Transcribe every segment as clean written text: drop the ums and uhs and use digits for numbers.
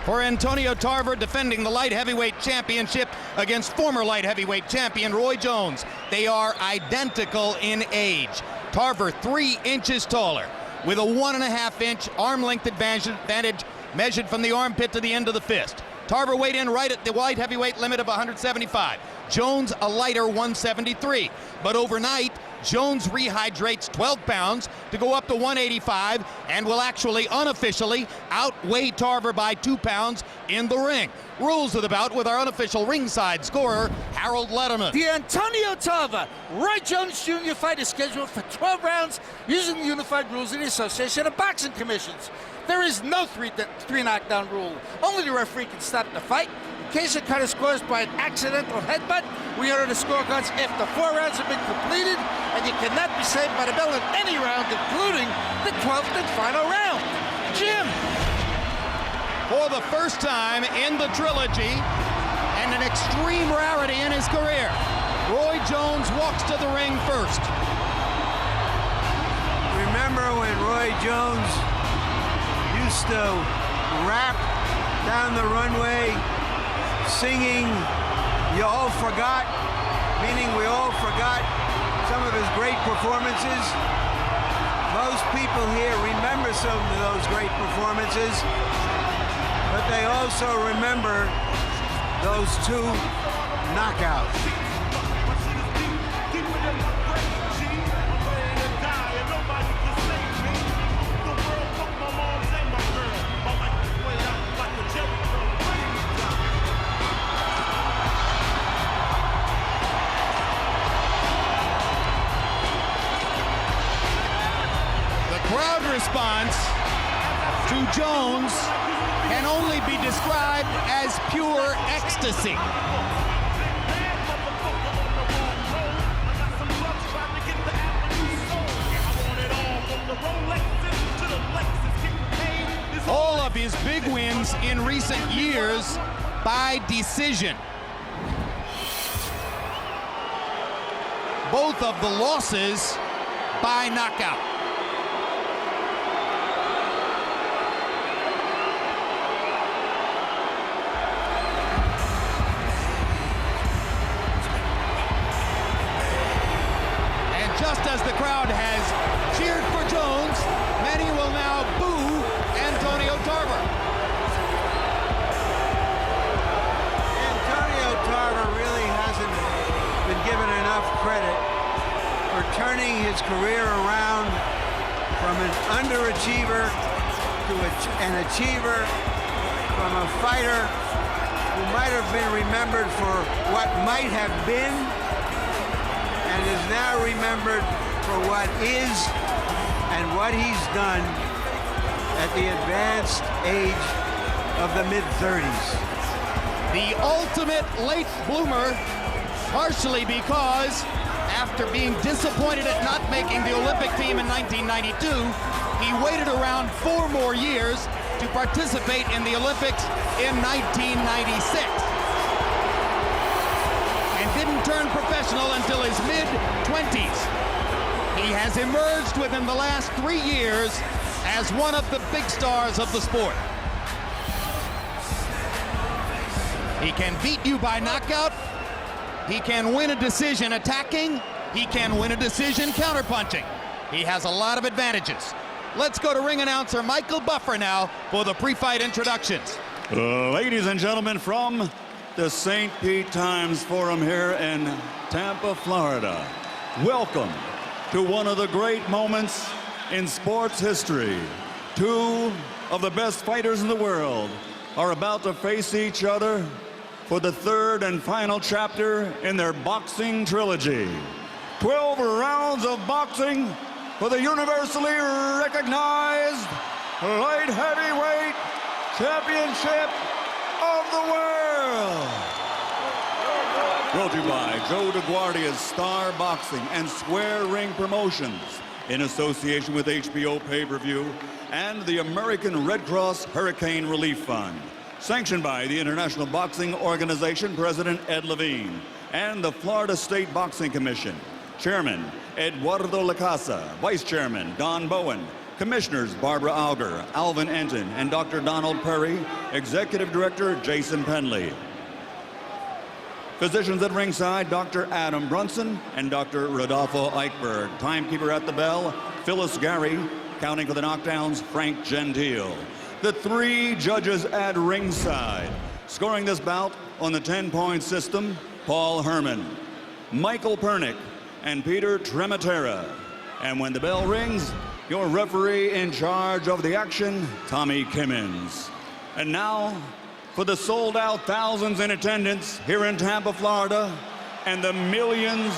for Antonio Tarver, defending the light heavyweight championship against former light heavyweight champion Roy Jones. They are identical in age. Tarver 3 inches taller, with a 1.5-inch arm length advantage measured from the armpit to the end of the fist. Tarver weighed in right at the light heavyweight limit of 175. Jones a lighter 173. But overnight, Jones rehydrates 12 pounds to go up to 185 and will actually unofficially outweigh Tarver by 2 pounds in the ring. Rules of the bout with our unofficial ringside scorer, Harold Letterman. The Antonio Tarver Roy Jones Jr. fight is scheduled for 12 rounds using the unified rules of the Association of Boxing Commissions. There is no three knockdown rule. Only the referee can stop the fight. In case a cut is caused by an accidental headbutt, we order the scorecards after 4 rounds have been completed, and you cannot be saved by the bell in any round, including the 12th and final round. Jim. For the first time in the trilogy, and an extreme rarity in his career, Roy Jones walks to the ring first. Remember when Roy Jones used to rap down the runway singing "You All Forgot," meaning we all forgot some of his great performances? Most people here remember some of those great performances, but they also remember those 2 knockouts. Crowd response to Jones can only be described as pure ecstasy. All of his big wins in recent years by decision. Both of the losses by knockout. Just as the crowd has cheered for Jones, many will now boo Antonio Tarver. Antonio Tarver really hasn't been given enough credit for turning his career around from an underachiever to an achiever, from a fighter who might have been remembered for what might have been, and is now remembered for what is and what he's done at the advanced age of the mid-30s. The ultimate late bloomer, partially because after being disappointed at not making the Olympic team in 1992, he waited around 4 more years to participate in the Olympics in 1996. Didn't turn professional until his mid-20s. He has emerged within the last 3 years as one of the big stars of the sport. He can beat you by knockout. He can win a decision attacking. He can win a decision counterpunching. He has a lot of advantages. Let's go to ring announcer Michael Buffer now for the pre-fight introductions. Ladies and gentlemen, from the St. Pete Times Forum here in Tampa, Florida. Welcome to one of the great moments in sports history. 2 of the best fighters in the world are about to face each other for the 3rd and final chapter in their boxing trilogy. 12 rounds of boxing for the universally recognized light heavyweight championship of the world. Brought to you by Joe DeGuardia's Star Boxing and Square Ring Promotions in association with HBO Pay-Per-View and the American Red Cross Hurricane Relief Fund. Sanctioned by the International Boxing Organization President Ed Levine and the Florida State Boxing Commission. Chairman Eduardo Lacasa, Vice Chairman Don Bowen, Commissioners Barbara Auger, Alvin Enton, and Dr. Donald Perry. Executive Director Jason Penley. Physicians at ringside, Dr. Adam Brunson and Dr. Rodolfo Eichberg. Timekeeper at the bell, Phyllis Gary. Counting for the knockdowns, Frank Gentile. The 3 judges at ringside. Scoring this bout on the 10-point system, Paul Herman, Michael Pernick, and Peter Trematera. And when the bell rings, your referee in charge of the action, Tommy Kimmins. And now, for the sold-out thousands in attendance here in Tampa, Florida, and the millions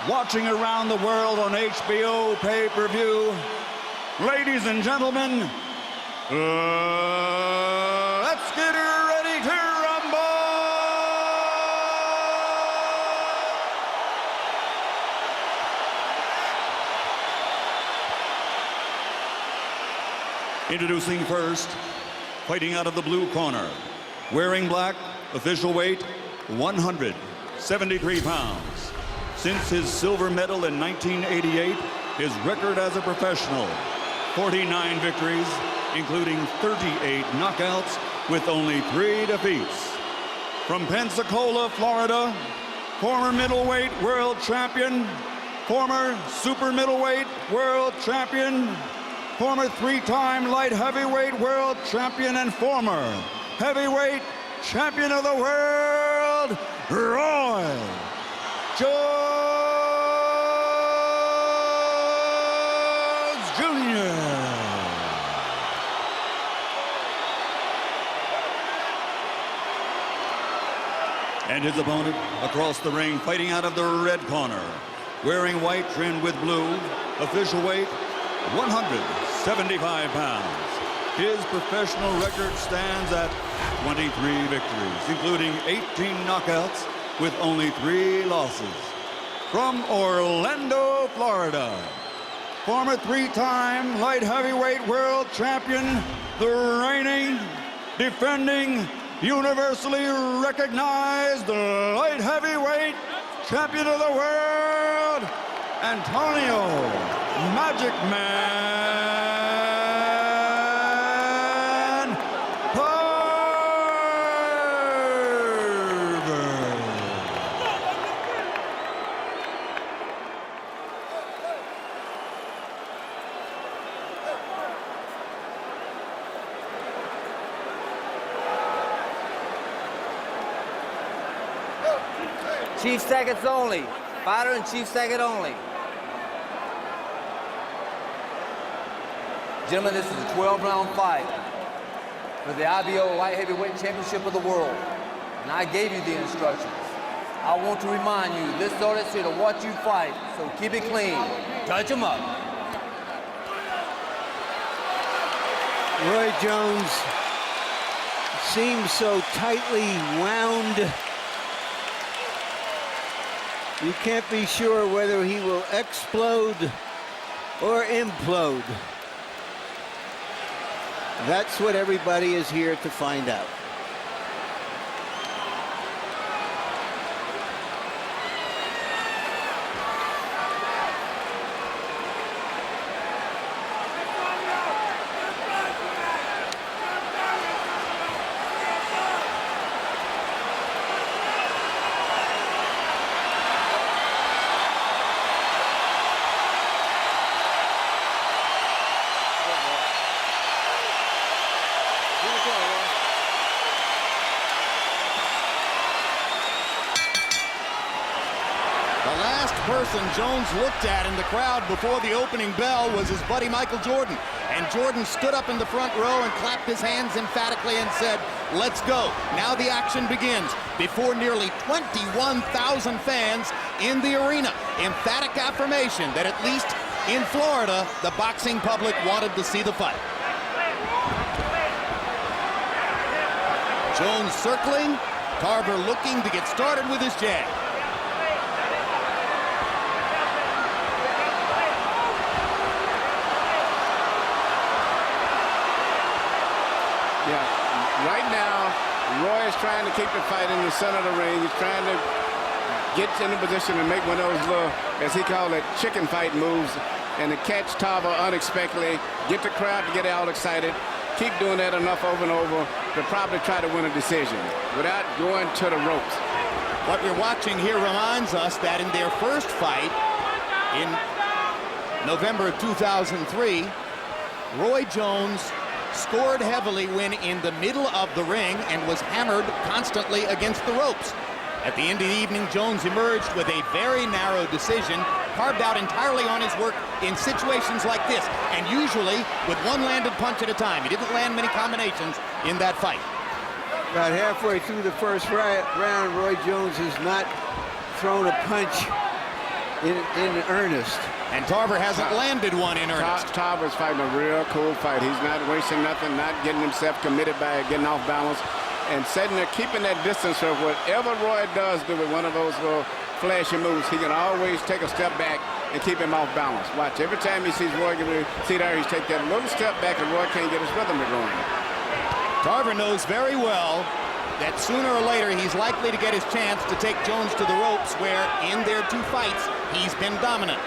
watching around the world on HBO pay-per-view, ladies and gentlemen, let's get ready to rumble! Introducing first, fighting out of the blue corner, wearing black, official weight 173 pounds. Since his silver medal in 1988, his record as a professional, 49 victories, including 38 knockouts with only 3 defeats. From Pensacola, Florida, former middleweight world champion, former super middleweight world champion, former 3-time light heavyweight world champion, and former heavyweight champion of the world, Roy Jones Jr. And his opponent across the ring, fighting out of the red corner, wearing white trimmed with blue, official weight 175 pounds. His professional record stands at 23 victories, including 18 knockouts with only 3 losses. From Orlando, Florida, former 3-time light heavyweight world champion, the reigning, defending, universally recognized light heavyweight champion of the world, Antonio Magic Man Tarver. Chief seconds only. Fighter and chief second only. Gentlemen, this is a 12-round fight for the IBO Light Heavyweight Championship of the world. And I gave you the instructions. I want to remind you, this audience here to watch you fight, so keep it clean. Touch them up. Roy Jones seems so tightly wound. You can't be sure whether he will explode or implode. That's what everybody is here to find out. Person Jones looked at in the crowd before the opening bell was his buddy Michael Jordan. And Jordan stood up in the front row and clapped his hands emphatically and said, "Let's go." Now the action begins before nearly 21,000 fans in the arena. Emphatic affirmation that at least in Florida, the boxing public wanted to see the fight. Jones circling, Tarver looking to get started with his jab. Right now, Roy is trying to keep the fight in the center of the ring. He's trying to get in a position to make one of those little, as he called it, chicken fight moves and to catch Tarver unexpectedly, get the crowd to get all excited, keep doing that enough over and over to probably try to win a decision without going to the ropes. What we're watching here reminds us that in their first fight in November of 2003, Roy Jones scored heavily when in the middle of the ring and was hammered constantly against the ropes. At the end of the evening, Jones emerged with a very narrow decision, carved out entirely on his work in situations like this, and usually with one landed punch at a time. He didn't land many combinations in that fight. About halfway through the first round, Roy Jones has not thrown a punch in earnest. And Tarver hasn't landed one in earnest. Tarver's fighting a real cool fight. He's not wasting nothing, not getting himself committed by getting off balance, and sitting there, keeping that distance. So whatever Roy does do with one of those little flashy moves, he can always take a step back and keep him off balance. Watch, every time he sees Roy, see there, he's take that little step back, and Roy can't get his rhythm going. Tarver knows very well that sooner or later he's likely to get his chance to take Jones to the ropes, where in their two fights he's been dominant.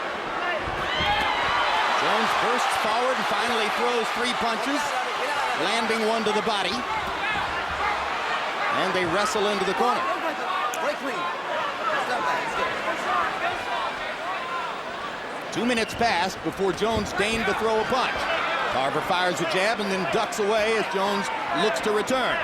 Jones bursts forward and finally throws 3 punches, landing one to the body. And they wrestle into the corner. Break clean. Step back. 2 minutes passed before Jones deigned to throw a punch. Tarver fires a jab and then ducks away as Jones looks to return.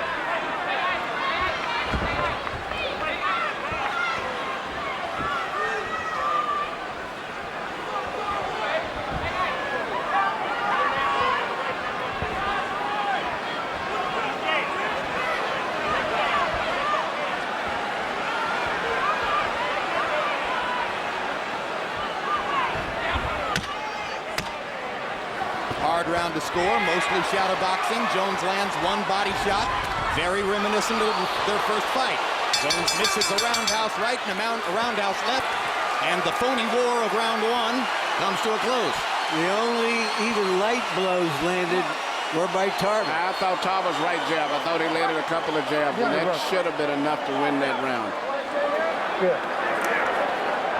Hard round to score, mostly shadow boxing. Jones lands one body shot, very reminiscent of their first fight. Jones misses a roundhouse right and a roundhouse left, and the phony war of round 1 comes to a close. The only even light blows landed were by Tarver. I thought Tarver's right jab. I thought he landed a couple of jabs, and that should have been enough to win that round.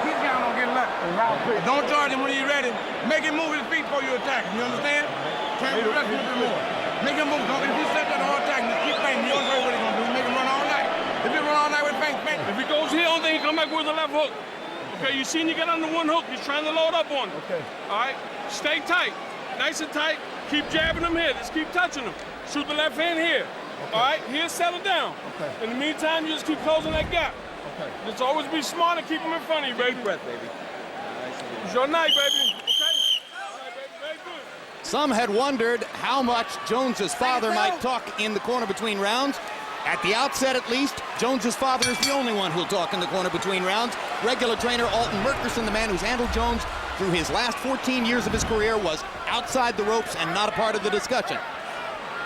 Keep down on getting left. Don't charge him when he's ready. Make him move his feet before you attack him. You understand? Can't be rest a little bit more. Make him move. If he steps out the hard attack, just keep banging. You don't know what he's going to do. Make him run all night. If he run all night with bang, bang. If he goes here, only thing he come back with a left hook. Okay, you seen you get under one hook. He's trying to load up on him. Okay. All right? Stay tight. Nice and tight. Keep jabbing him here. Just keep touching him. Shoot the left hand here. Okay. All right? Here, settle down. Okay. In the meantime, you just keep closing that gap. Okay. Just always be smart and keep him in front of you, baby. Deep breath, baby. It's your night, baby. Okay? All right, baby. Very good. Some had wondered how much Jones's father might talk in the corner between rounds. At the outset, at least, Jones's father is the only one who'll talk in the corner between rounds. Regular trainer Alton Merkerson, the man who's handled Jones through his last 14 years of his career, was outside the ropes and not a part of the discussion.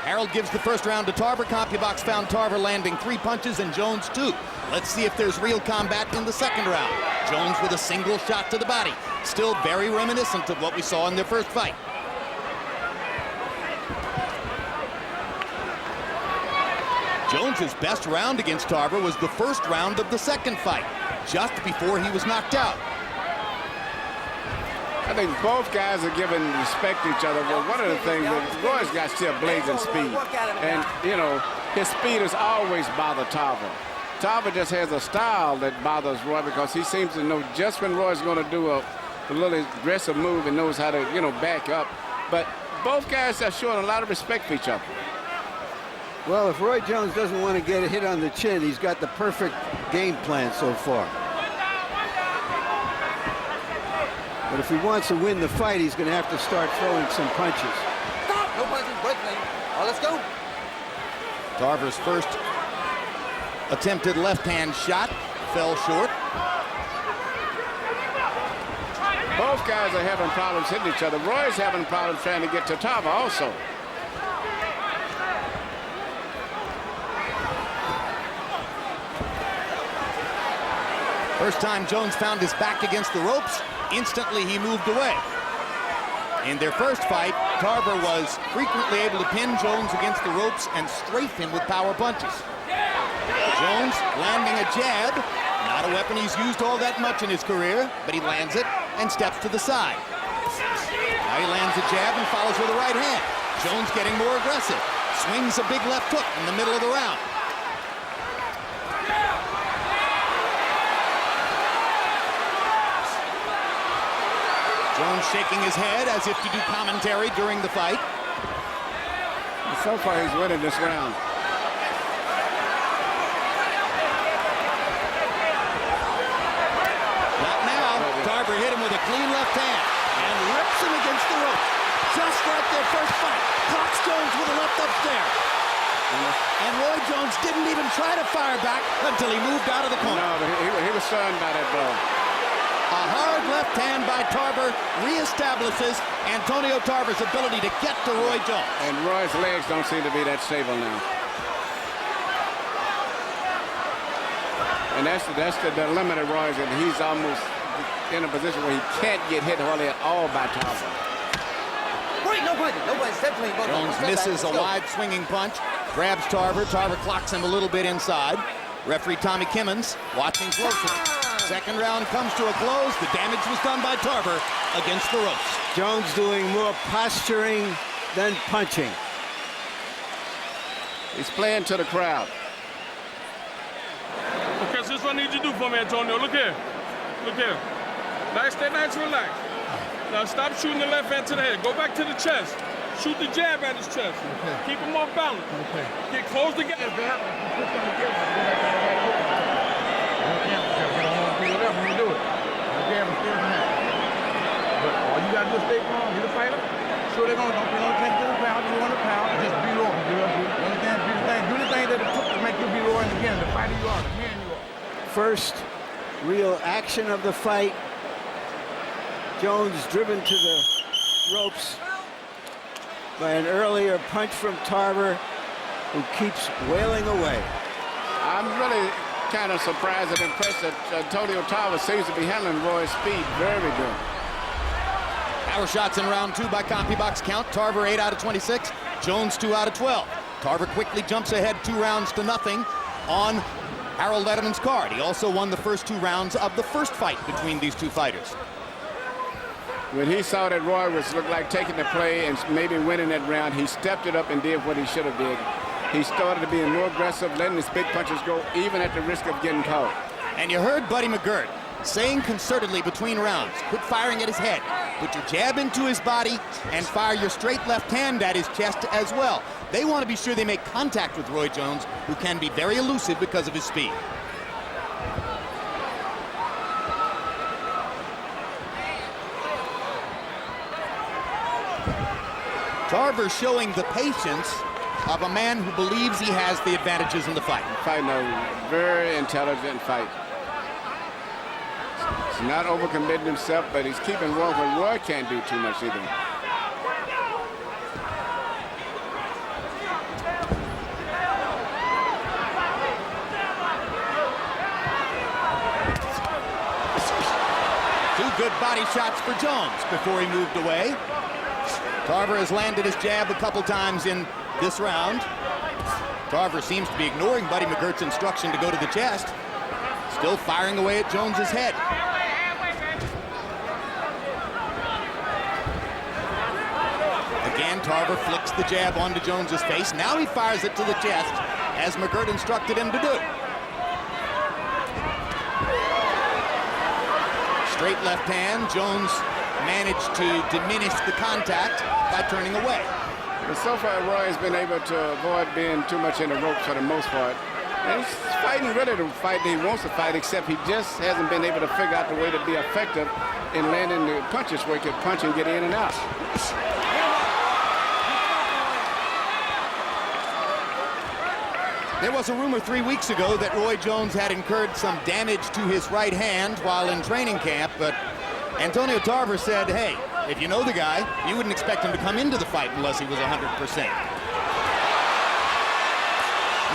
Harold gives the first round to Tarver. CompuBox found Tarver landing 3 punches and Jones 2. Let's see if there's real combat in the second round. Jones with a single shot to the body. Still very reminiscent of what we saw in their first fight. Jones's best round against Tarver was the first round of the second fight, just before he was knocked out. I think both guys are giving respect to each other. But one of the things that Roy's got still blazing speed. And, you know, his speed has always bothered Tarver. Tarver just has a style that bothers Roy because he seems to know just when Roy's going to do a little aggressive move and knows how to, you know, back up. But both guys are showing a lot of respect for each other. Well, if Roy Jones doesn't want to get a hit on the chin, he's got the perfect game plan so far. But if he wants to win the fight, he's going to have to start throwing some punches. Stop! No punches, break lane. All right, let's go. Tarver's first attempted left-hand shot fell short. Both guys are having problems hitting each other. Roy's having problems trying to get to Tarver also. First time Jones found his back against the ropes, instantly he moved away. In their first fight, Tarver was frequently able to pin Jones against the ropes and strafe him with power punches. Jones landing a jab, not a weapon he's used all that much in his career, but he lands it and steps to the side. Now he lands a jab and follows with a right hand. Jones getting more aggressive. Swings a big left hook in the middle of the round. Jones shaking his head as if to do commentary during the fight. So far, he's winning this round. Not now. Tarver hit him with a clean left hand and rips him against the rope. Just like their first fight. Clocks Jones with a left upstairs. And Roy Jones didn't even try to fire back until he moved out of the corner. No, but he was stunned by that blow. A hard left hand by Tarver reestablishes Antonio Tarver's ability to get to Roy Jones. And Roy's legs don't seem to be that stable now. And that's the dilemma that Roy's in. He's almost in a position where he can't get hit hardly at all by Tarver. Wait, nobody. Step clean. Jones misses a wide swinging punch, grabs Tarver. Tarver clocks him a little bit inside. Referee Tommy Kimmons watching closely. Second round comes to a close. The damage was done by Tarver against the ropes. Jones doing more posturing than punching. He's playing to the crowd. Okay, so this is what I need you to do for me, Antonio. Look here. Look here. Nice, stay nice and relax. Now stop shooting the left hand to the head. Go back to the chest. Shoot the jab at his chest. Okay. Keep him off balance. Okay. Get close together. Whatever you do it. Okay, I'm still in that. But all you gotta do is stay calm. You're the fighter. Sure they're gonna don't take to the pound, you want to pound, just be low. You understand? Do the thing that it took to make you be low, and again, the fighter you are, the man you are. First real action of the fight. Jones driven to the ropes by an earlier punch from Tarver, who keeps wailing away. I'm really kind of surprised and impressed that Antonio Tarver seems to be handling Roy's speed very good. Power shots in round 2 by CompuBox count. Tarver 8 out of 26. Jones 2 out of 12. Tarver quickly jumps ahead 2 rounds to nothing on Harold Letterman's card. He also won the first 2 rounds of the first fight between these two fighters. When he saw that Roy was looked like taking the play and maybe winning that round, he stepped it up and did what he should have did. He started to be more aggressive, letting his big punches go, even at the risk of getting caught. And you heard Buddy McGirt saying concertedly between rounds, quit firing at his head. Put your jab into his body and fire your straight left hand at his chest as well. They want to be sure they make contact with Roy Jones, who can be very elusive because of his speed. Tarver showing the patience of a man who believes he has the advantages in the fight. Fighting a very intelligent fight. He's not overcommitting himself, but he's keeping Roy where Roy can't do too much either. Two good body shots for Jones before he moved away. Tarver has landed his jab a couple times in this round. Tarver seems to be ignoring Buddy McGirt's instruction to go to the chest. Still firing away at Jones's head. Again, Tarver flicks the jab onto Jones's face. Now he fires it to the chest, as McGirt instructed him to do. Straight left hand. Jones managed to diminish the contact by turning away. But so far, Roy has been able to avoid being too much in the ropes for the most part. And he's fighting really the fight that he wants to fight, except he just hasn't been able to figure out the way to be effective in landing the punches where he can punch and get in and out. There was a rumor 3 weeks ago that Roy Jones had incurred some damage to his right hand while in training camp, but Antonio Tarver said, hey, if you know the guy, you wouldn't expect him to come into the fight unless he was 100%.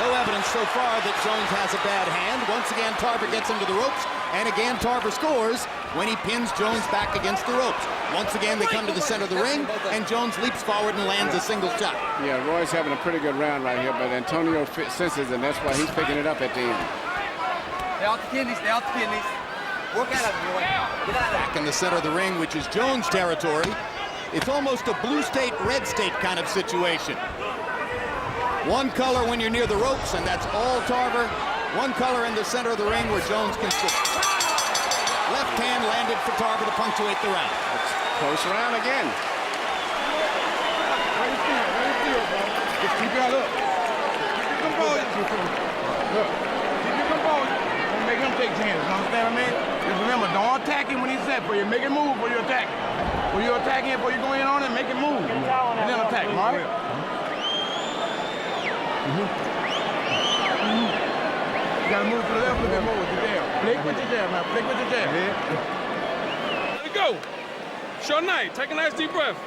No evidence so far that Jones has a bad hand. Once again, Tarver gets into the ropes, and again, Tarver scores when he pins Jones back against the ropes. Once again, they come to the center of the ring, and Jones leaps forward and lands a single shot. Yeah, Roy's having a pretty good round right here, but Antonio senses, and that's why he's picking it up at the end. Stay off the kidneys, stay off the kidneys. Work out of it, Roy. Get out of Back in the center of the ring, which is Jones' territory. It's almost a blue state, red state kind of situation. One color when you're near the ropes, and that's all Tarver. One color in the center of the ring where Jones can sit. Left hand landed for Tarver to punctuate the round. Close round again. Just keep your look. Keep your composure. Look. Keep your composure. Don't make him take chances. You understand what I mean? Just remember, don't attack him when he's set for you. Make him move before you attack him. When you attack him, before you go in on him, make him move. And then attack him, all right? You gotta move to the left a little bit more with your jab. Flick with your jab, man. Flick with your jab. Let it go. Short night. Take a nice deep breath.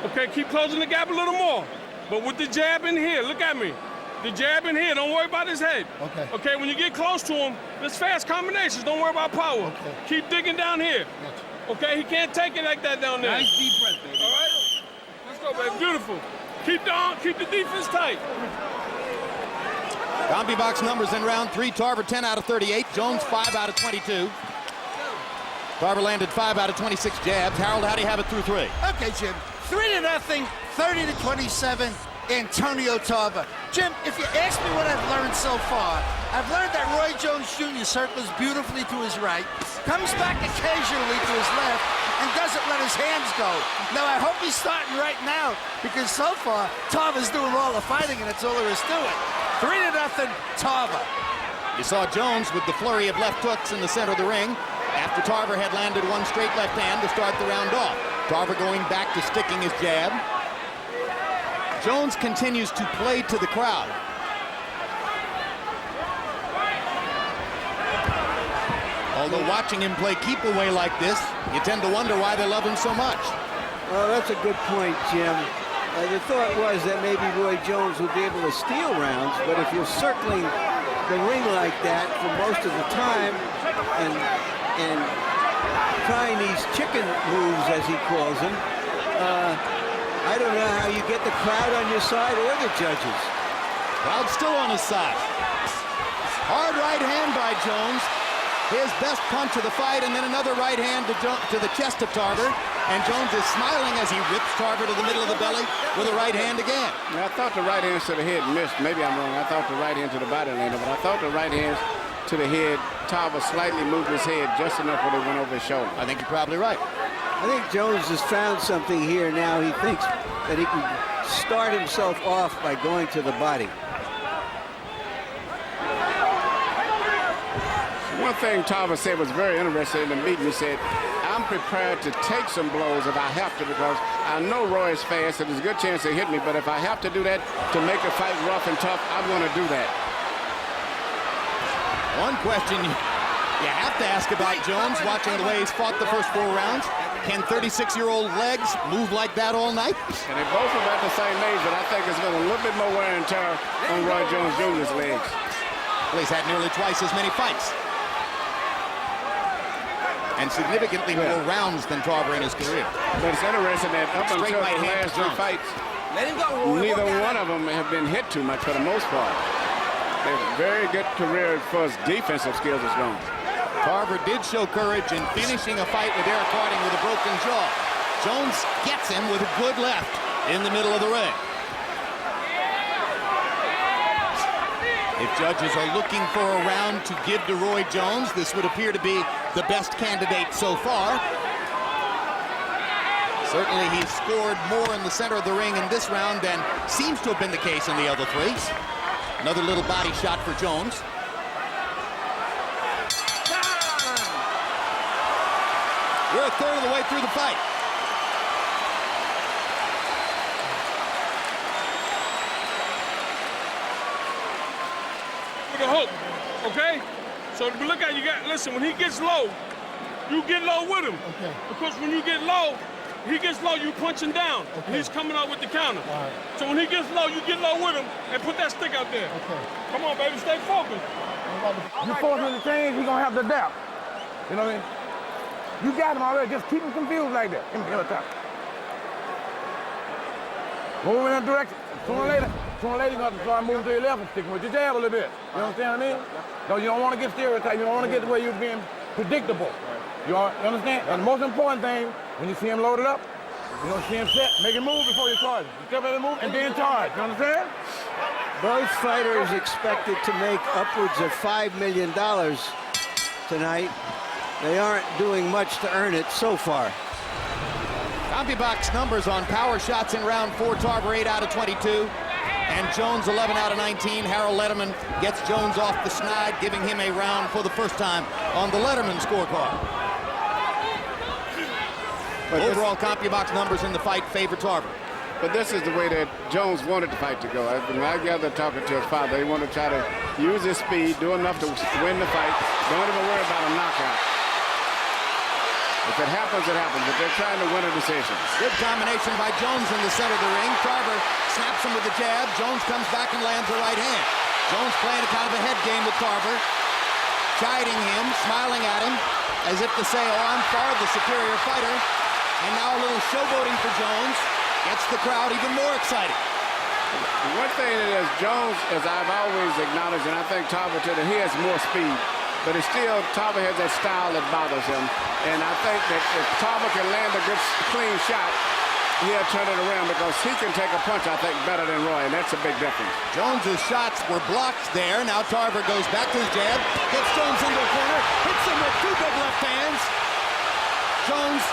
Okay, keep closing the gap a little more. But with the jab in here, look at me. The jab in here, don't worry about his head. Okay. Okay, when you get close to him, there's fast combinations. Don't worry about power. Okay. Keep digging down here. Okay, he can't take it like that down there. Nice deep breath, baby. All right? Let's go, baby. Beautiful. Keep the defense tight. Combi box numbers in round 3. Tarver 10 out of 38. Jones 5 out of 22. Tarver landed 5 out of 26 jabs. Harold, how do you have it through 3? Okay, Jim. 3-0, 30-27, Antonio Tarver. Jim, if you ask me what I've learned so far, I've learned that Roy Jones Jr. circles beautifully to his right, comes back occasionally to his left, and doesn't let his hands go. Now, I hope he's starting right now, because so far, Tarver's doing all the fighting, and that's all there is to it. 3-0, Tarver. You saw Jones with the flurry of left hooks in the center of the ring after Tarver had landed one straight left hand to start the round off. Tarver going back to sticking his jab. Jones continues to play to the crowd. Although watching him play keep away like this, you tend to wonder why they love him so much. Well, that's a good point, Jim. The thought was that maybe Roy Jones would be able to steal rounds, but if you're circling the ring like that for most of the time and trying these chicken moves, as he calls them, I don't know how you get the crowd on your side or the judges. Crowd still on his side. Hard right hand by Jones. His best punch of the fight, and then another right hand to the chest of Tarver. And Jones is smiling as he rips Tarver to the middle of the belly with a right hand again. Now, I thought the right hands to the head missed. Maybe I'm wrong. I thought the right hand to the body landed, but I thought the right hands to the head, Tarver slightly moved his head just enough where they went over his shoulder. I think you're probably right. I think Jones has found something here now. He thinks that he can start himself off by going to the body. One thing Tarver said was very interesting in the meeting. He said, I'm prepared to take some blows if I have to, because I know Roy is fast and there's a good chance he'll hit me, but if I have to do that to make the fight rough and tough, I'm going to do that. One question you have to ask about Jones, watching the way he's fought the first 4 rounds. Can 36-year-old legs move like that all night? And they both are about the same age, but I think it's been a little bit more wear and tear on Roy Jones Jr.'s legs. Well, he's had nearly twice as many fights. And significantly more rounds than Tarver in his career. But it's interesting that up until Straight the right hand last 3 fights, Let him go, Roy. neither one of them have been hit too much for the most part. They have a very good career as far as defensive skills is going. Tarver did show courage in finishing a fight with Eric Harding with a broken jaw. Jones gets him with a good left in the middle of the ring. If judges are looking for a round to give to Roy Jones, this would appear to be the best candidate so far. Certainly he's scored more in the center of the ring in this round than seems to have been the case in the other 3. Another little body shot for Jones. We're a third of the way through the fight. With a hook, okay? So look at you got. Listen, when he gets low, you get low with him. Okay. Because when you get low, he gets low, you punch him down. Okay. And he's coming out with the counter. All right. So when he gets low, you get low with him and put that stick out there. Okay. Come on, baby, stay focused. You force him to change, he's gonna have to adapt. You know what I mean? You got him already, just keep him confused like that. Give me the top. Move in that direction. Sooner or later, you're gonna have to start moving to your left and sticking with your jab a little bit. You understand what I mean? No, you don't want to get stereotyped. You don't want to get the way you're being predictable. You understand? And the most important thing, when you see him loaded up, you don't see him set, make him move before you charge. You step at the move and then charge. You understand? Both fighters expected to make upwards of $5 million tonight. They aren't doing much to earn it so far. CompuBox numbers on power shots in round 4. Tarver 8 out of 22. And Jones 11 out of 19. Harold Letterman gets Jones off the snide, giving him a round for the first time on the Letterman scorecard. But overall, CompuBox numbers in the fight favor Tarver. But this is the way that Jones wanted the fight to go. When I gather talking to his father, he wanted to try to use his speed, do enough to win the fight. Don't even worry about a knockout. If it happens, it happens. But they're trying to win a decision. Good combination by Jones in the center of the ring. Tarver snaps him with a jab. Jones comes back and lands a right hand. Jones playing a kind of a head game with Tarver, chiding him, smiling at him, as if to say, oh, I'm far the superior fighter. And now a little showboating for Jones gets the crowd even more excited. One thing is, Jones, as I've always acknowledged, and I think Tarver too, that he has more speed. But it's still, Tarver has that style that bothers him. And I think that if Tarver can land a good, clean shot, he'll turn it around because he can take a punch, I think, better than Roy, and that's a big difference. Jones's shots were blocked there. Now Tarver goes back to his jab, gets Jones into a corner, hits him with 2 big left hands. Jones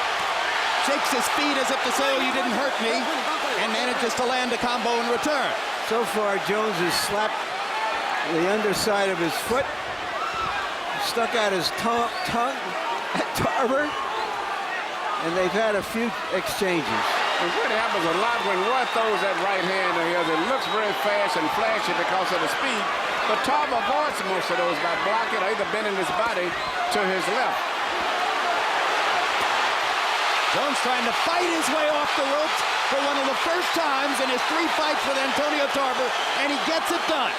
shakes his feet as if to say, oh, you didn't hurt me, and manages to land a combo in return. So far, Jones has slapped the underside of his foot, stuck out his tongue at Tarver, and they've had a few exchanges. And what happens a lot when Roy throws that right hand of his, it looks very fast and flashy because of the speed, but Tarver avoids most of those by blocking or either bending his body to his left. Jones trying to fight his way off the ropes for one of the first times in his 3 fights with Antonio Tarver, and he gets it done.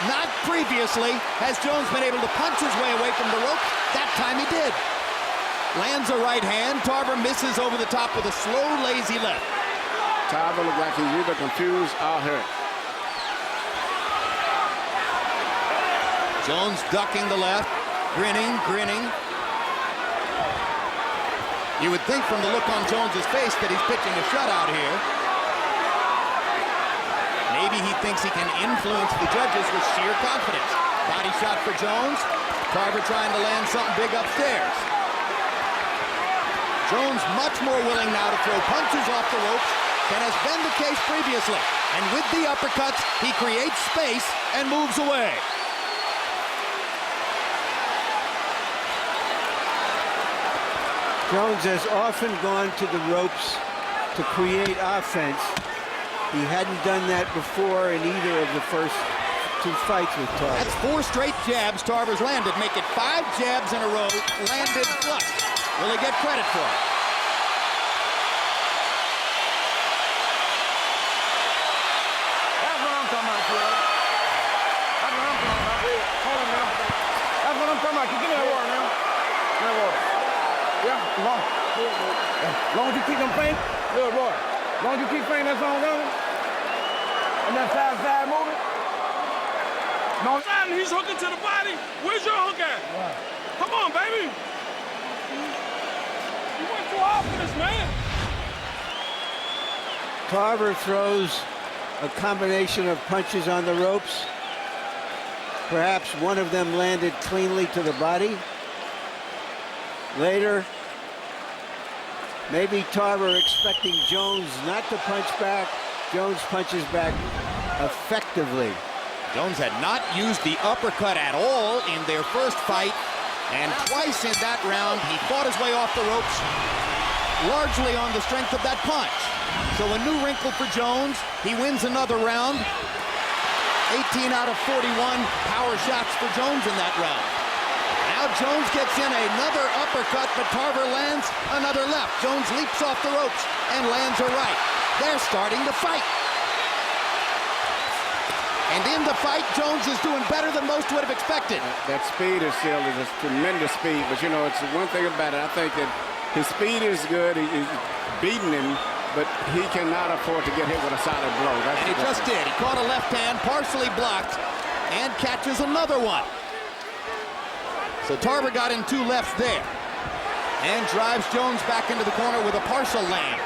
Not previously has Jones been able to punch his way away from the rope. That time he did. Lands a right hand. Tarver misses over the top with a slow, lazy left. Tarver looks like he's either confused or hurt. Jones ducking the left, grinning. You would think from the look on Jones's face that he's pitching a shutout here. Maybe he thinks he can influence the judges with sheer confidence. Body shot for Jones. Tarver trying to land something big upstairs. Jones much more willing now to throw punches off the ropes than has been the case previously. And with the uppercuts, he creates space and moves away. Jones has often gone to the ropes to create offense. He hadn't done that before in either of the first 2 fights with Tarver. That's 4 straight jabs Tarver's landed. Make it 5 jabs in a row, landed flush. Will he get credit for it? That's what I'm talking about, kid. That's what I'm talking about. Hold on, man. That's what I'm talking about. Give me that water, man. Give me that water. Yeah, long. As long as you keep them playing, good boy. As long as you keep playing that song running, and that side moving. No, he's hooking to the body. Where's your hook at? Right. Come on, baby. You went too hard for this, man. Tarver throws a combination of punches on the ropes. Perhaps one of them landed cleanly to the body. Later, maybe Tarver expecting Jones not to punch back. Jones punches back effectively. Jones had not used the uppercut at all in their first fight, and twice in that round he fought his way off the ropes, largely on the strength of that punch. So a new wrinkle for Jones. He wins another round. 18 out of 41 power shots for Jones in that round. Now Jones gets in another uppercut, but Tarver lands another left. Jones leaps off the ropes and lands a right. They're starting to fight. And in the fight, Jones is doing better than most would have expected. That speed is still a tremendous speed, but you know, it's one thing about it. I think that his speed is good. He's beating him, but he cannot afford to get hit with a solid blow. That's and he just did. He caught a left hand, partially blocked, and catches another one. So Tarver got in 2 lefts there. And drives Jones back into the corner with a partial land.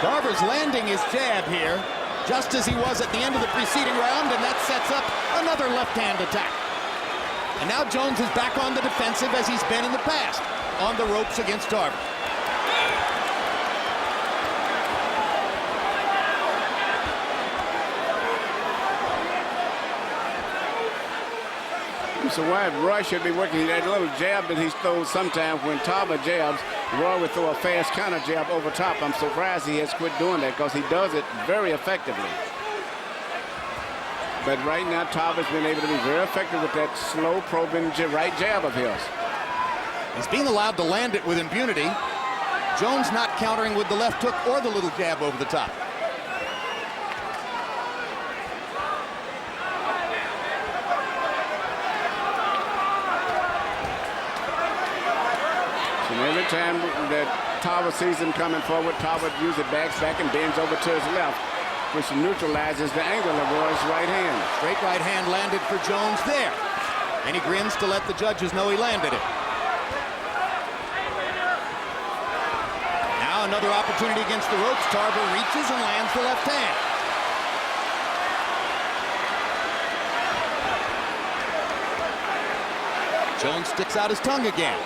Tarver's landing his jab here, just as he was at the end of the preceding round, and that sets up another left-hand attack. And now Jones is back on the defensive as he's been in the past, on the ropes against Tarver. So why Roy should be working that little jab that he throws sometimes when Tarver jabs, Roy would throw a fast counter jab over top. I'm surprised he has quit doing that because he does it very effectively. But right now, Tarver's been able to be very effective with that slow probing right jab of his. He's being allowed to land it with impunity. Jones not countering with the left hook or the little jab over the top. Every time that Tarver sees him coming forward, Tarver usually backs back and bends over to his left, which neutralizes the angle of Roy's right hand. Straight right hand landed for Jones there. And he grins to let the judges know he landed it. Now another opportunity against the ropes. Tarver reaches and lands the left hand. Jones sticks out his tongue again.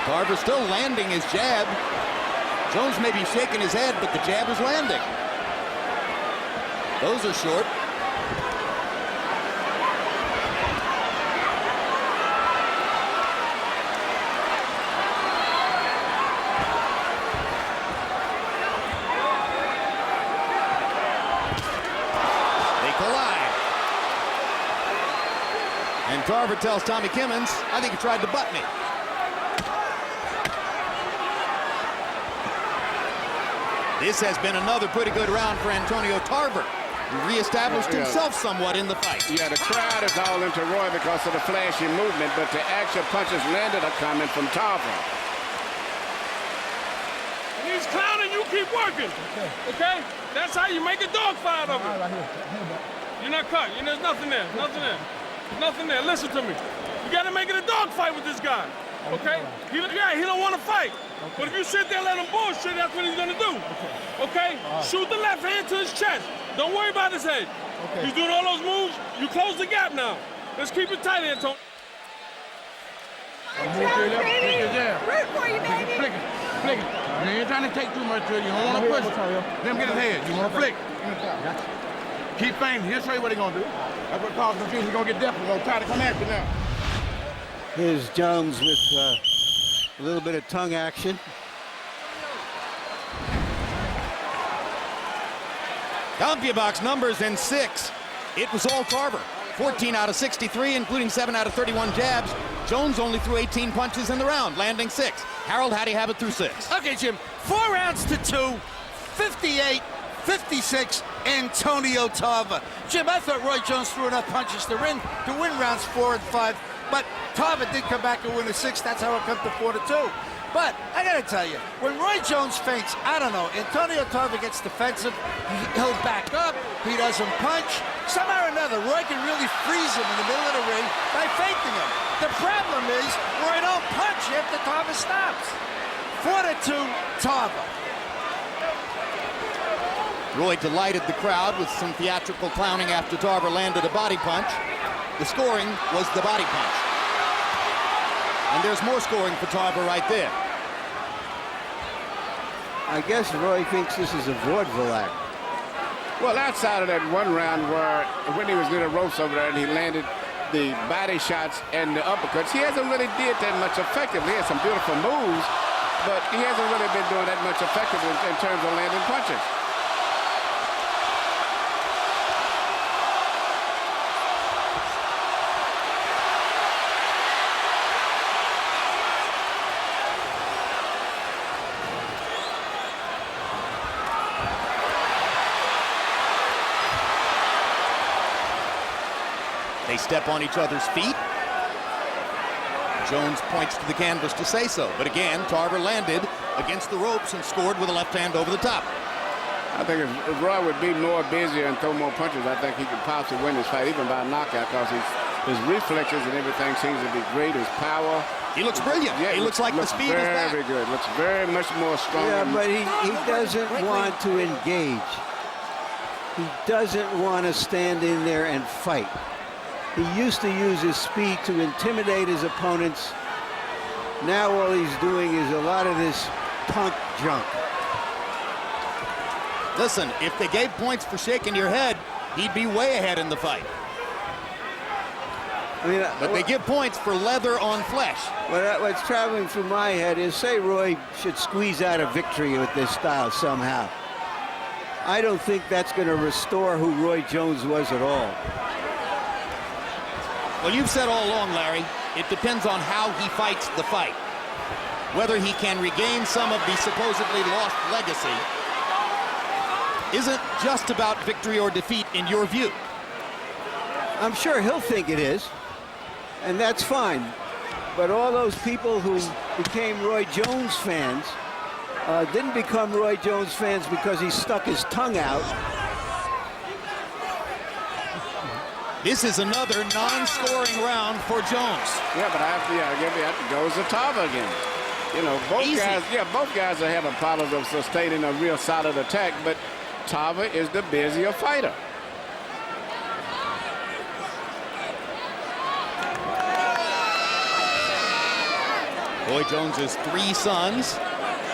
Tarver still landing his jab. Jones may be shaking his head, but the jab is landing. Those are short. They collide. And Tarver tells Tommy Kimmons, I think he tried to butt me. This has been another pretty good round for Antonio Tarver. He reestablished himself somewhat in the fight. Yeah, the crowd is all into Roy because of the flashy movement, but the actual punches landed are coming from Tarver. When he's clowning, you keep working. Okay? That's how you make a dogfight of it. You're not cut. There's nothing there. Nothing there. Nothing there. Listen to me. You got to make it a dogfight with this guy. Okay? He don't want to fight. But if you sit there and let him bullshit, that's what he's going to do. Okay? Shoot the left hand to his chest. Don't worry about his head. He's doing all those moves. You close the gap now. Let's keep it tight, Antonio. Root for you, baby. Flick it. Flick it. You ain't trying to take too much to it. You don't want to push it. Let him get his head. You want to flick. Keep feinting. He'll show you what he's going to do. That's what causes confusion. He's going to get desperate. He's going to try to come after now. Here's Jones with a little bit of tongue action. CompuBox numbers in 6. It was all Tarver. 14 out of 63, including 7 out of 31 jabs. Jones only threw 18 punches in the round, landing 6. Harold, how do you have it through 6? Okay, Jim. 4 rounds to 2, 58-56, Antonio Tarver. Jim, I thought Roy Jones threw enough punches to win rounds 4 and 5, but Tarver did come back and win a 6. That's how it comes to 4-2. But I gotta tell you, when Roy Jones feints, I don't know, Antonio Tarver gets defensive, he'll back up, he doesn't punch. Somehow or another, Roy can really freeze him in the middle of the ring by feinting him. The problem is, Roy don't punch after Tarver stops. 4-2, Tarver. Roy delighted the crowd with some theatrical clowning after Tarver landed a body punch. The scoring was the body punch. And there's more scoring for Tarver right there. I guess Roy thinks this is a vaudeville act. Well, outside of that one round where Whitney was near the ropes over there and he landed the body shots and the uppercuts, he hasn't really did that much effectively. He has some beautiful moves, but he hasn't really been doing that much effectively in terms of landing punches. They step on each other's feet. Jones points to the canvas to say so. But again, Tarver landed against the ropes and scored with a left hand over the top. I think if Roy would be more busy and throw more punches, I think he could possibly win this fight, even by knockout, because his reflexes and everything seems to be great. His power. He looks brilliant. Yeah, he looks like the speed is back. Very good. Looks very much more strong. Yeah, but he doesn't want to engage. He doesn't want to stand in there and fight. He used to use his speed to intimidate his opponents. Now all he's doing is a lot of this punk junk. Listen, if they gave points for shaking your head, he'd be way ahead in the fight. I mean, But they give points for leather on flesh. what's traveling through my head is, say Roy should squeeze out a victory with this style somehow. I don't think that's going to restore who Roy Jones was at all. Well, you've said all along, Larry, it depends on how he fights the fight. Whether he can regain some of the supposedly lost legacy isn't just about victory or defeat in your view. I'm sure he'll think it is, and that's fine. But all those people who became Roy Jones fans didn't become Roy Jones fans because he stuck his tongue out. This is another non-scoring round for Jones. Yeah, but it goes to Tarver again. You know, both guys are having problems of sustaining a real solid attack, but Tarver is the busier fighter. Roy Jones's 3 sons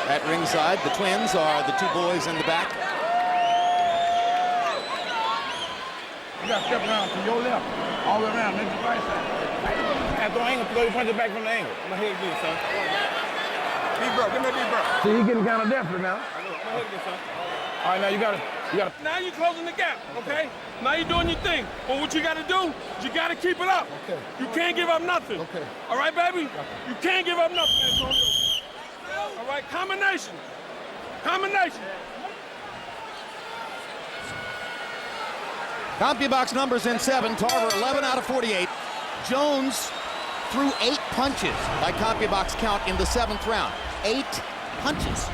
at ringside. The twins are the 2 boys in the back. You got to step around to your left, all the way around, make the right side. After the angle, throw your punches back from the angle. My head again, son. Deep breath, give me a deep breath. See, he's getting kind of desperate now. My head again, son. All right, now you got to. Now you're closing the gap, okay? Now you're doing your thing. But what you got to do is you got to keep it up. Okay. You can't give up nothing. Okay. All right, baby? You can't give up nothing, Antonio. All right, combination. Combination. CompuBox numbers in 7. Tarver 11 out of 48. Jones threw 8 punches by CompuBox count in the 7th round. 8 punches.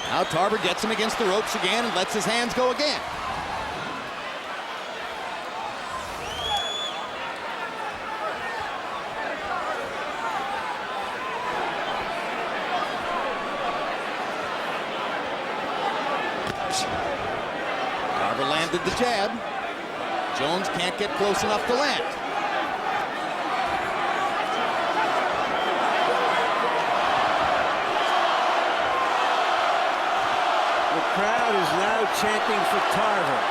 Now Tarver gets him against the ropes again and lets his hands go again. Tarver landed the jab. Jones can't get close enough to land. The crowd is now chanting for Tarver.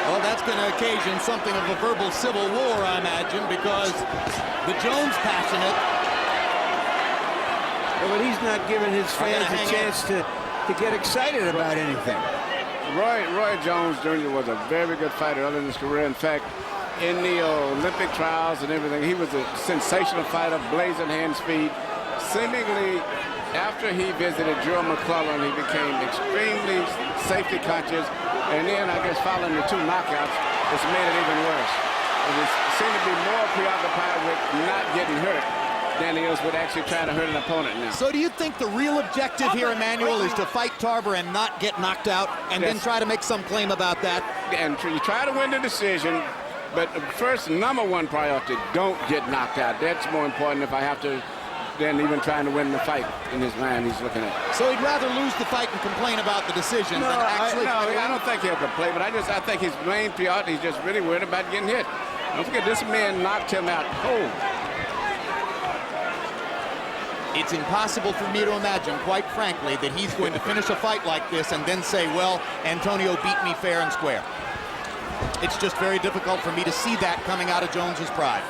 Well, that's going to occasion something of a verbal civil war, I imagine, because the Jones passionate. But he's not giving his fans a chance to get excited about anything. Roy Jones Jr. was a very good fighter early in his career. In fact, in the Olympic trials and everything, he was a sensational fighter, blazing hand speed. Seemingly, after he visited Joe McClellan, he became extremely safety conscious. And then, I guess, following the 2 knockouts, it's made it even worse. He seemed to be more preoccupied with not getting hurt than he is with actually trying to hurt an opponent now. So do you think the real objective here, Emmanuel, is to fight Tarver and not get knocked out and then try to make some claim about that? And you try to win the decision, but first, #1 priority, don't get knocked out. That's more important if I have to than even trying to win the fight in his mind he's looking at. So he'd rather lose the fight and complain about the decision than actually... I don't think he'll complain, but I think his main priority is just really worried about getting hit. Don't forget, this man knocked him out cold. It's impossible for me to imagine, quite frankly, that he's going to finish a fight like this and then say, well, Antonio beat me fair and square. It's just very difficult for me to see that coming out of Jones's pride.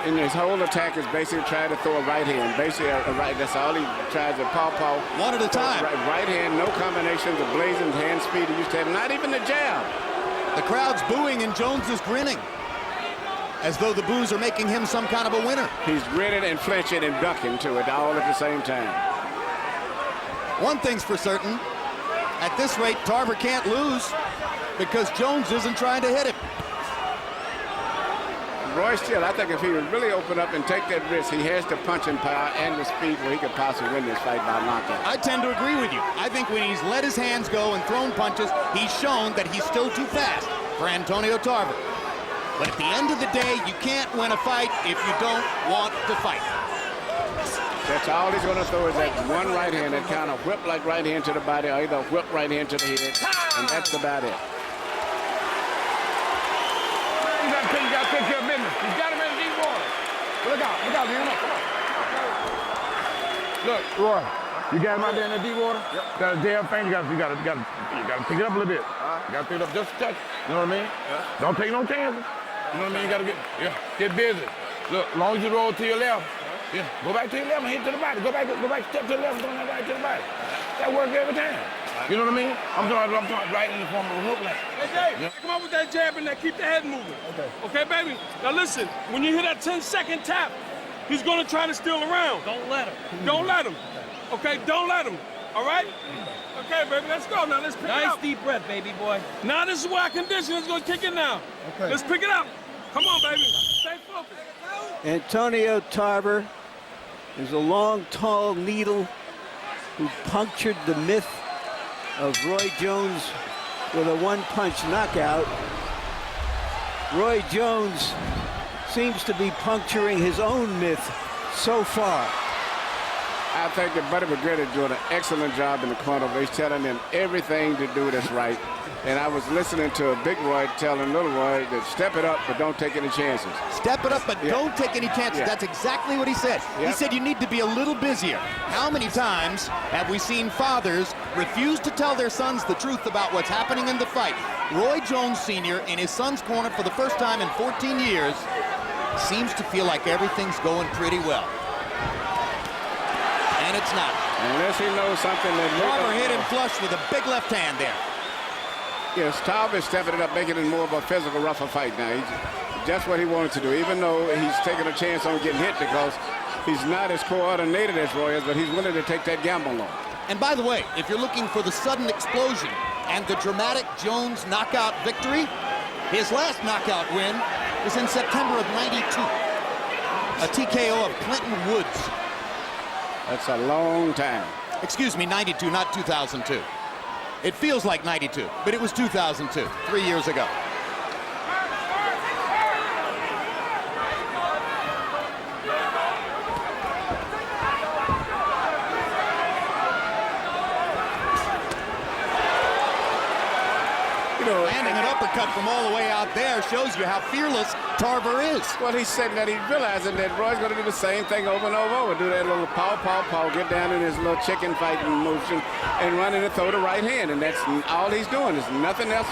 And his whole attack is basically trying to throw a right hand. Basically, a right. That's all he tries to paw. One at a time. Right hand, no combinations, the blazing hand speed he used to have. Not even the jab. The crowd's booing and Jones is grinning, as though the boos are making him some kind of a winner. He's grinning and flinching and ducking to it all at the same time. One thing's for certain. At this rate, Tarver can't lose because Jones isn't trying to hit him. Roy Steele, I think if he would really open up and take that risk, he has the punching power and the speed where he could possibly win this fight by knockout. I tend to agree with you. I think when he's let his hands go and thrown punches, he's shown that he's still too fast for Antonio Tarver. But at the end of the day, you can't win a fight if you don't want to fight. That's all he's going to throw is that one right hand, that kind of whip like right hand to the body, or either whip right hand to the head, and that's about it. You got to take care of business. You got him in deep water. Look out, man. Come on. Look, Roy, you got him out there in the deep water. Yep. Got a damn thing. You got to pick it up a little bit. You got to pick it up just a touch. You know what I mean? Yeah. Don't take no chances. You know what I mean? You got to get busy. Look, as long as you roll to your left, go back to your left and hit to the body. Go back, step to the left, and throw that right to the body. That works every time. You know what I mean? I'm talking right in the form of a hook like. Hey, Jay, come on with that jab and that. Keep the head moving. Okay, baby? Now listen, when you hear that 10-second tap, he's going to try to steal around. Don't let him. Don't let him. Okay, don't let him. All right? Okay, baby, let's go now. Let's pick it up. Nice deep breath, baby boy. Now this is where our condition is going to kick in now. Okay. Let's pick it up. Come on, baby. Stay focused. Antonio Tarver is a long, tall needle who punctured the myth of Roy Jones with a one-punch knockout. Roy Jones seems to be puncturing his own myth so far. I think that Buddy McGregor is doing an excellent job in the corner. He's telling them everything to do that's right. And I was listening to a Big Roy telling Little Roy that step it up, but don't take any chances. Step it up, but don't take any chances. That's exactly what he said. He said you need to be a little busier. How many times have we seen fathers refuse to tell their sons the truth about what's happening in the fight? Roy Jones Sr. in his son's corner for the first time in 14 years seems to feel like everything's going pretty well. And it's not. Unless he knows something that... Tarver hit him flush with a big left hand there. Yes, Tarver is stepping it up, making it more of a physical, rougher fight now. He's just what he wanted to do, even though he's taking a chance on getting hit because he's not as coordinated as Roy is, but he's willing to take that gamble on. And by the way, if you're looking for the sudden explosion and the dramatic Jones knockout victory, his last knockout win was in September of '92. A TKO of Clinton Woods. That's a long time. Excuse me, 92, not 2002. It feels like 92, but it was 2002, 3 years ago. Landing an uppercut from all the way out there shows you how fearless Tarver is. Well, he's saying that he's realizing that Roy's going to do the same thing over and over. Do that little paw, get down in his little chicken fighting motion and run in and throw the right hand. And that's all he's doing. There's nothing else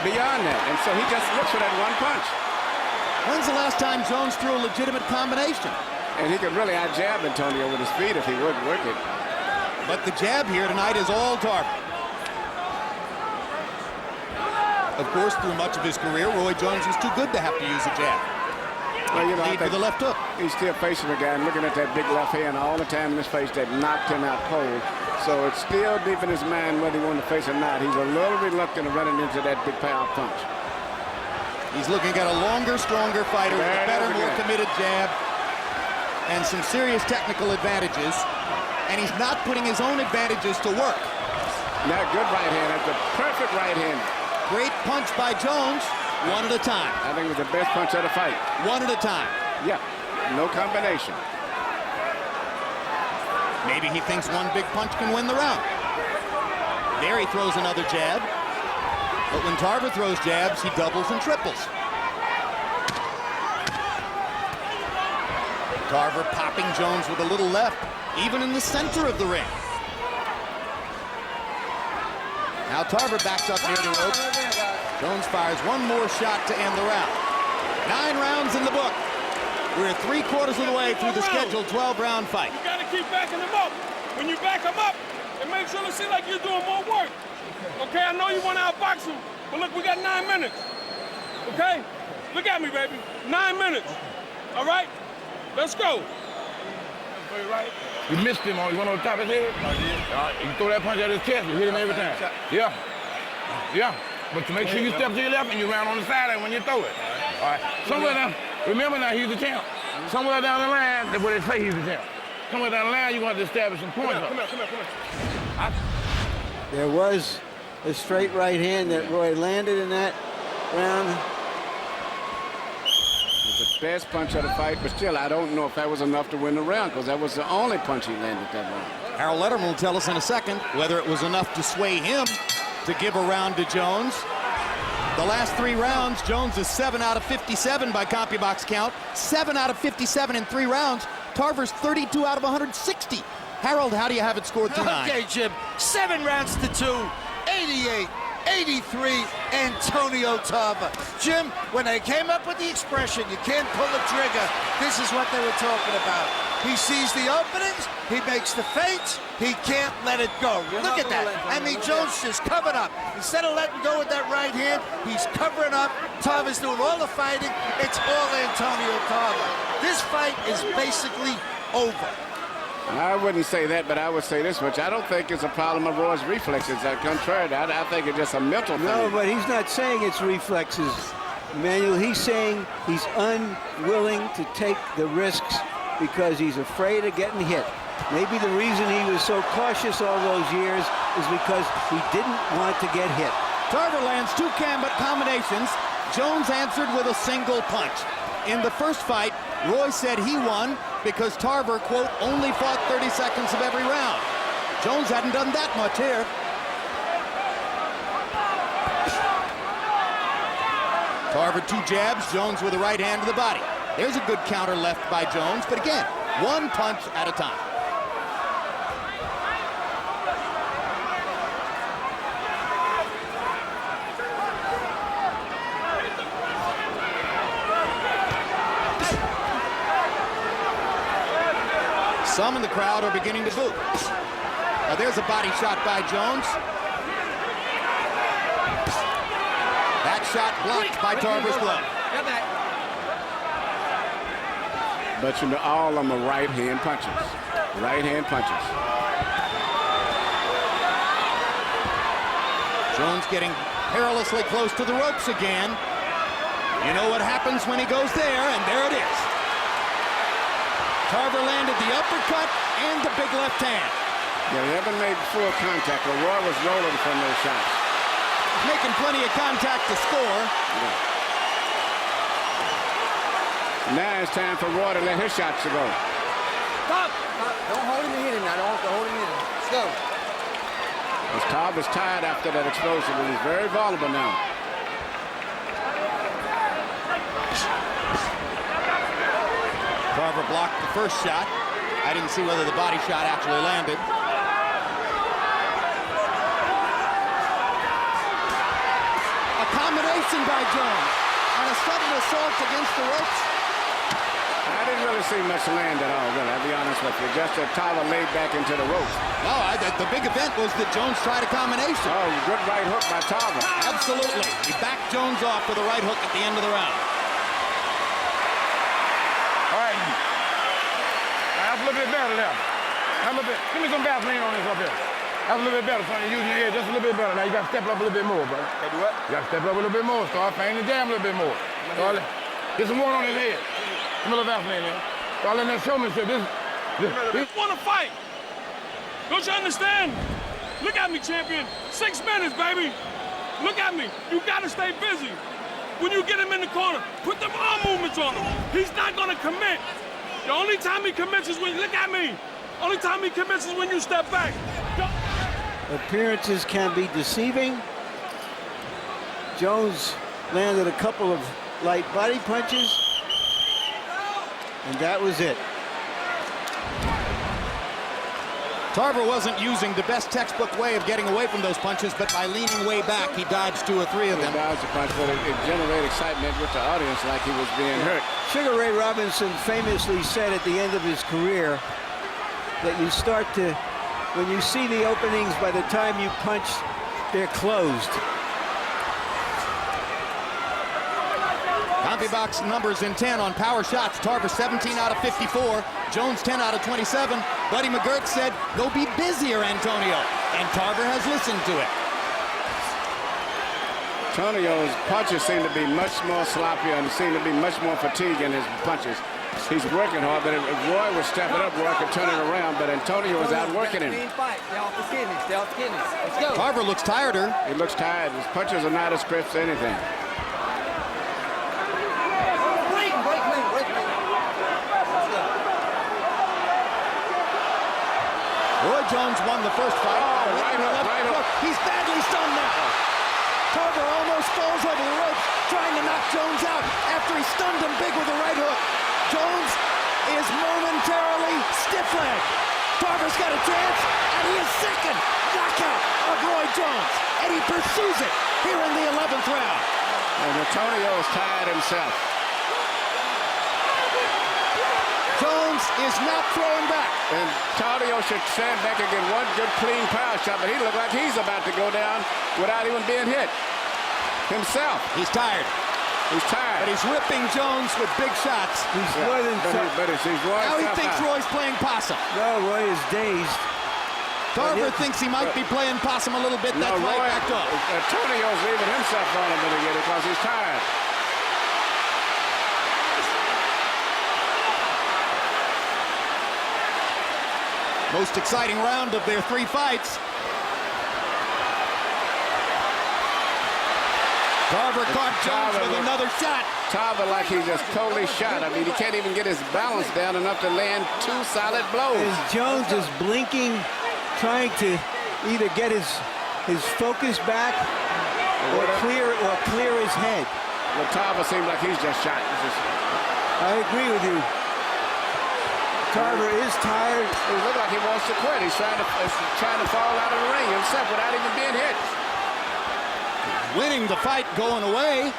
beyond that. And so he just looks for that one punch. When's the last time Jones threw a legitimate combination? And he could really out-jab Antonio with his feet if he would work it. But the jab here tonight is all Tarver. Of course, through much of his career, Roy Jones was too good to have to use a jab. Well, you know, lead with the left hook. He's still facing a guy and looking at that big left hand all the time in his face that knocked him out cold. So it's still deep in his mind whether he wanted to face or not. He's a little reluctant of running into that big power punch. He's looking at a longer, stronger fighter with a better, more committed jab and some serious technical advantages. And he's not putting his own advantages to work. Now, good right hand. That's a perfect right hand. Great punch by Jones, one at a time. I think it was the best punch of the fight. One at a time. Yeah, no combination. Maybe he thinks one big punch can win the round. There he throws another jab. But when Tarver throws jabs, he doubles and triples. Tarver popping Jones with a little left, even in the center of the ring. Now Tarver backs up near the rope. Jones fires one more shot to end the round. 9 rounds in the book. We're 3/4 of the way through the scheduled 12-round fight. You got to keep backing him up. When you back him up, it makes it seem like you're doing more work. Okay, I know you want to outbox him, but look, we got 9 minutes. Okay? Look at me, baby. 9 minutes. All right? Let's go. Right. You missed him on, he went on top of his head. You throw that punch at his chest, you hit him every time. Yeah. But you make sure you step to your left and you round on the side when you throw it. All right. Somewhere down. Remember now, he's the champ. Somewhere down the line, that's where they say he's the champ. Somewhere down the line, you're going to establish some points. Come here. There was a straight right hand that Roy landed in that round. It was the best punch of the fight, but still, I don't know if that was enough to win the round, because that was the only punch he landed that round. Harold Letterman will tell us in a second whether it was enough to sway him to give a round to Jones. The last 3 rounds, Jones is 7 out of 57 by CompuBox count. 7 out of 57 in 3 rounds. Tarver's 32 out of 160. Harold, how do you have it scored through 9? Okay, Jim. 7 rounds to 2. 88, 83, Antonio Tarver. Jim, when they came up with the expression, you can't pull a trigger, this is what they were talking about. He sees the openings, he makes the feints, he can't let it go. Look at that. I mean, Jones just covered up. Instead of letting go with that right hand, he's covering up. Tarver's doing all the fighting. It's all Antonio Tarver. This fight is basically over. I wouldn't say that, but I would say this much. I don't think it's a problem of Roy's reflexes. Contrary to that, I think it's just a mental thing. No, but he's not saying it's reflexes, Emmanuel. He's saying he's unwilling to take the risks because he's afraid of getting hit. Maybe the reason he was so cautious all those years is because he didn't want to get hit. Tarver lands 2 combinations. Jones answered with a single punch. In the first fight, Roy said he won because Tarver, quote, only fought 30 seconds of every round. Jones hadn't done that much here. Tarver 2 jabs, Jones with a right hand to the body. There's a good counter left by Jones, but again, 1 punch at a time. Some in the crowd are beginning to boo. Now there's a body shot by Jones. That shot blocked by Tarver's glove. But you know, all of them are right-hand punches. Right-hand punches. Jones getting perilously close to the ropes again. You know what happens when he goes there, and there it is. Tarver landed the uppercut and the big left hand. Yeah, they haven't made full contact, but Roy was rolling from those shots. Making plenty of contact to score. Yeah. Now it's time for Roy to let his shots go. Stop! Don't hold him and hit him now. Don't hold him and hit him. Let's go. Tarver's tired after that explosion, and he's very vulnerable now. Tarver blocked the first shot. I didn't see whether the body shot actually landed. A combination by Jones and a sudden assault against the ropes. I didn't really see much land at all, really, I'll be honest with you. Just that Tarver laid back into the ropes. No, the big event was that Jones tried a combination. Oh, good right hook by Tarver. Absolutely. He backed Jones off with a right hook at the end of the round. All right. That's a little bit better there. That's a little bit. Give me some Vaseline on this up here. That's a little bit better, son. You're using your head just a little bit better. Now you got to step it up a little bit more, bro. Okay, do what? You got to step it up a little bit more. Start feinting the jam a little bit more. Get some water on his head. Some little Vaseline there. Start letting that showmanship. This Want to fight? Don't you understand? Look at me, champion. 6 minutes, baby. Look at me. You got to stay busy. When you get him in the corner, put them arm movements on him. He's not going to commit. The only time he commits is when, look at me. Only time he commits is when you step back. Appearances can be deceiving. Jones landed a couple of light body punches, and that was it. Tarver wasn't using the best textbook way of getting away from those punches, but by leaning way back, he dodged 2 or 3 of them. He dodged a punch, but it generated excitement with the audience like he was being hurt. Sugar Ray Robinson famously said at the end of his career that you start to, when you see the openings, by the time you punch, they're closed. CompuBox numbers in 10 on power shots. Tarver 17 out of 54. Jones 10 out of 27. Buddy McGirt said, go be busier, Antonio. And Tarver has listened to it. Antonio's punches seem to be much more sloppier and seem to be much more fatigued in his punches. He's working hard, but if Roy would step it up, Roy could turn it around, but Antonio was outworking him. Stay off the kidneys. Stay off the kidneys. Let's go. Tarver looks tireder. He looks tired. His punches are not as crisp as anything. Break clean. Let's go. Roy Jones won the first fight. Right hook. He's badly stunned now. Tarver almost falls over the ropes, trying to knock Jones out after he stunned him big with a right hook. Jones is momentarily stiff-legged. Tarver's got a chance, and he is second knockout of Roy Jones, and he pursues it here in the 11th round. And Antonio is tired himself. Jones is not throwing back. And Antonio should stand back and get one good clean power shot, but he looked like he's about to go down without even being hit himself. He's tired. He's tired. But he's ripping Jones with big shots. He's more than he's Roy. Now he thinks Roy's playing possum. No, Roy is dazed. Tarver thinks he might be playing possum a little bit. That's why he backed off. Antonio's leaving himself on him to get it because he's tired. Most exciting round of their 3 fights. Tarver caught Jones with another shot. Tarver like he's just totally shot. I mean, he can't even get his balance down enough to land 2 solid blows. As Jones is blinking, trying to either get his focus back or clear his head. Well, Tarver seems like he's just shot. I agree with you. Tarver is tired. He looks like he wants to quit. He's trying to fall out of the ring himself without even being hit. Winning the fight going away,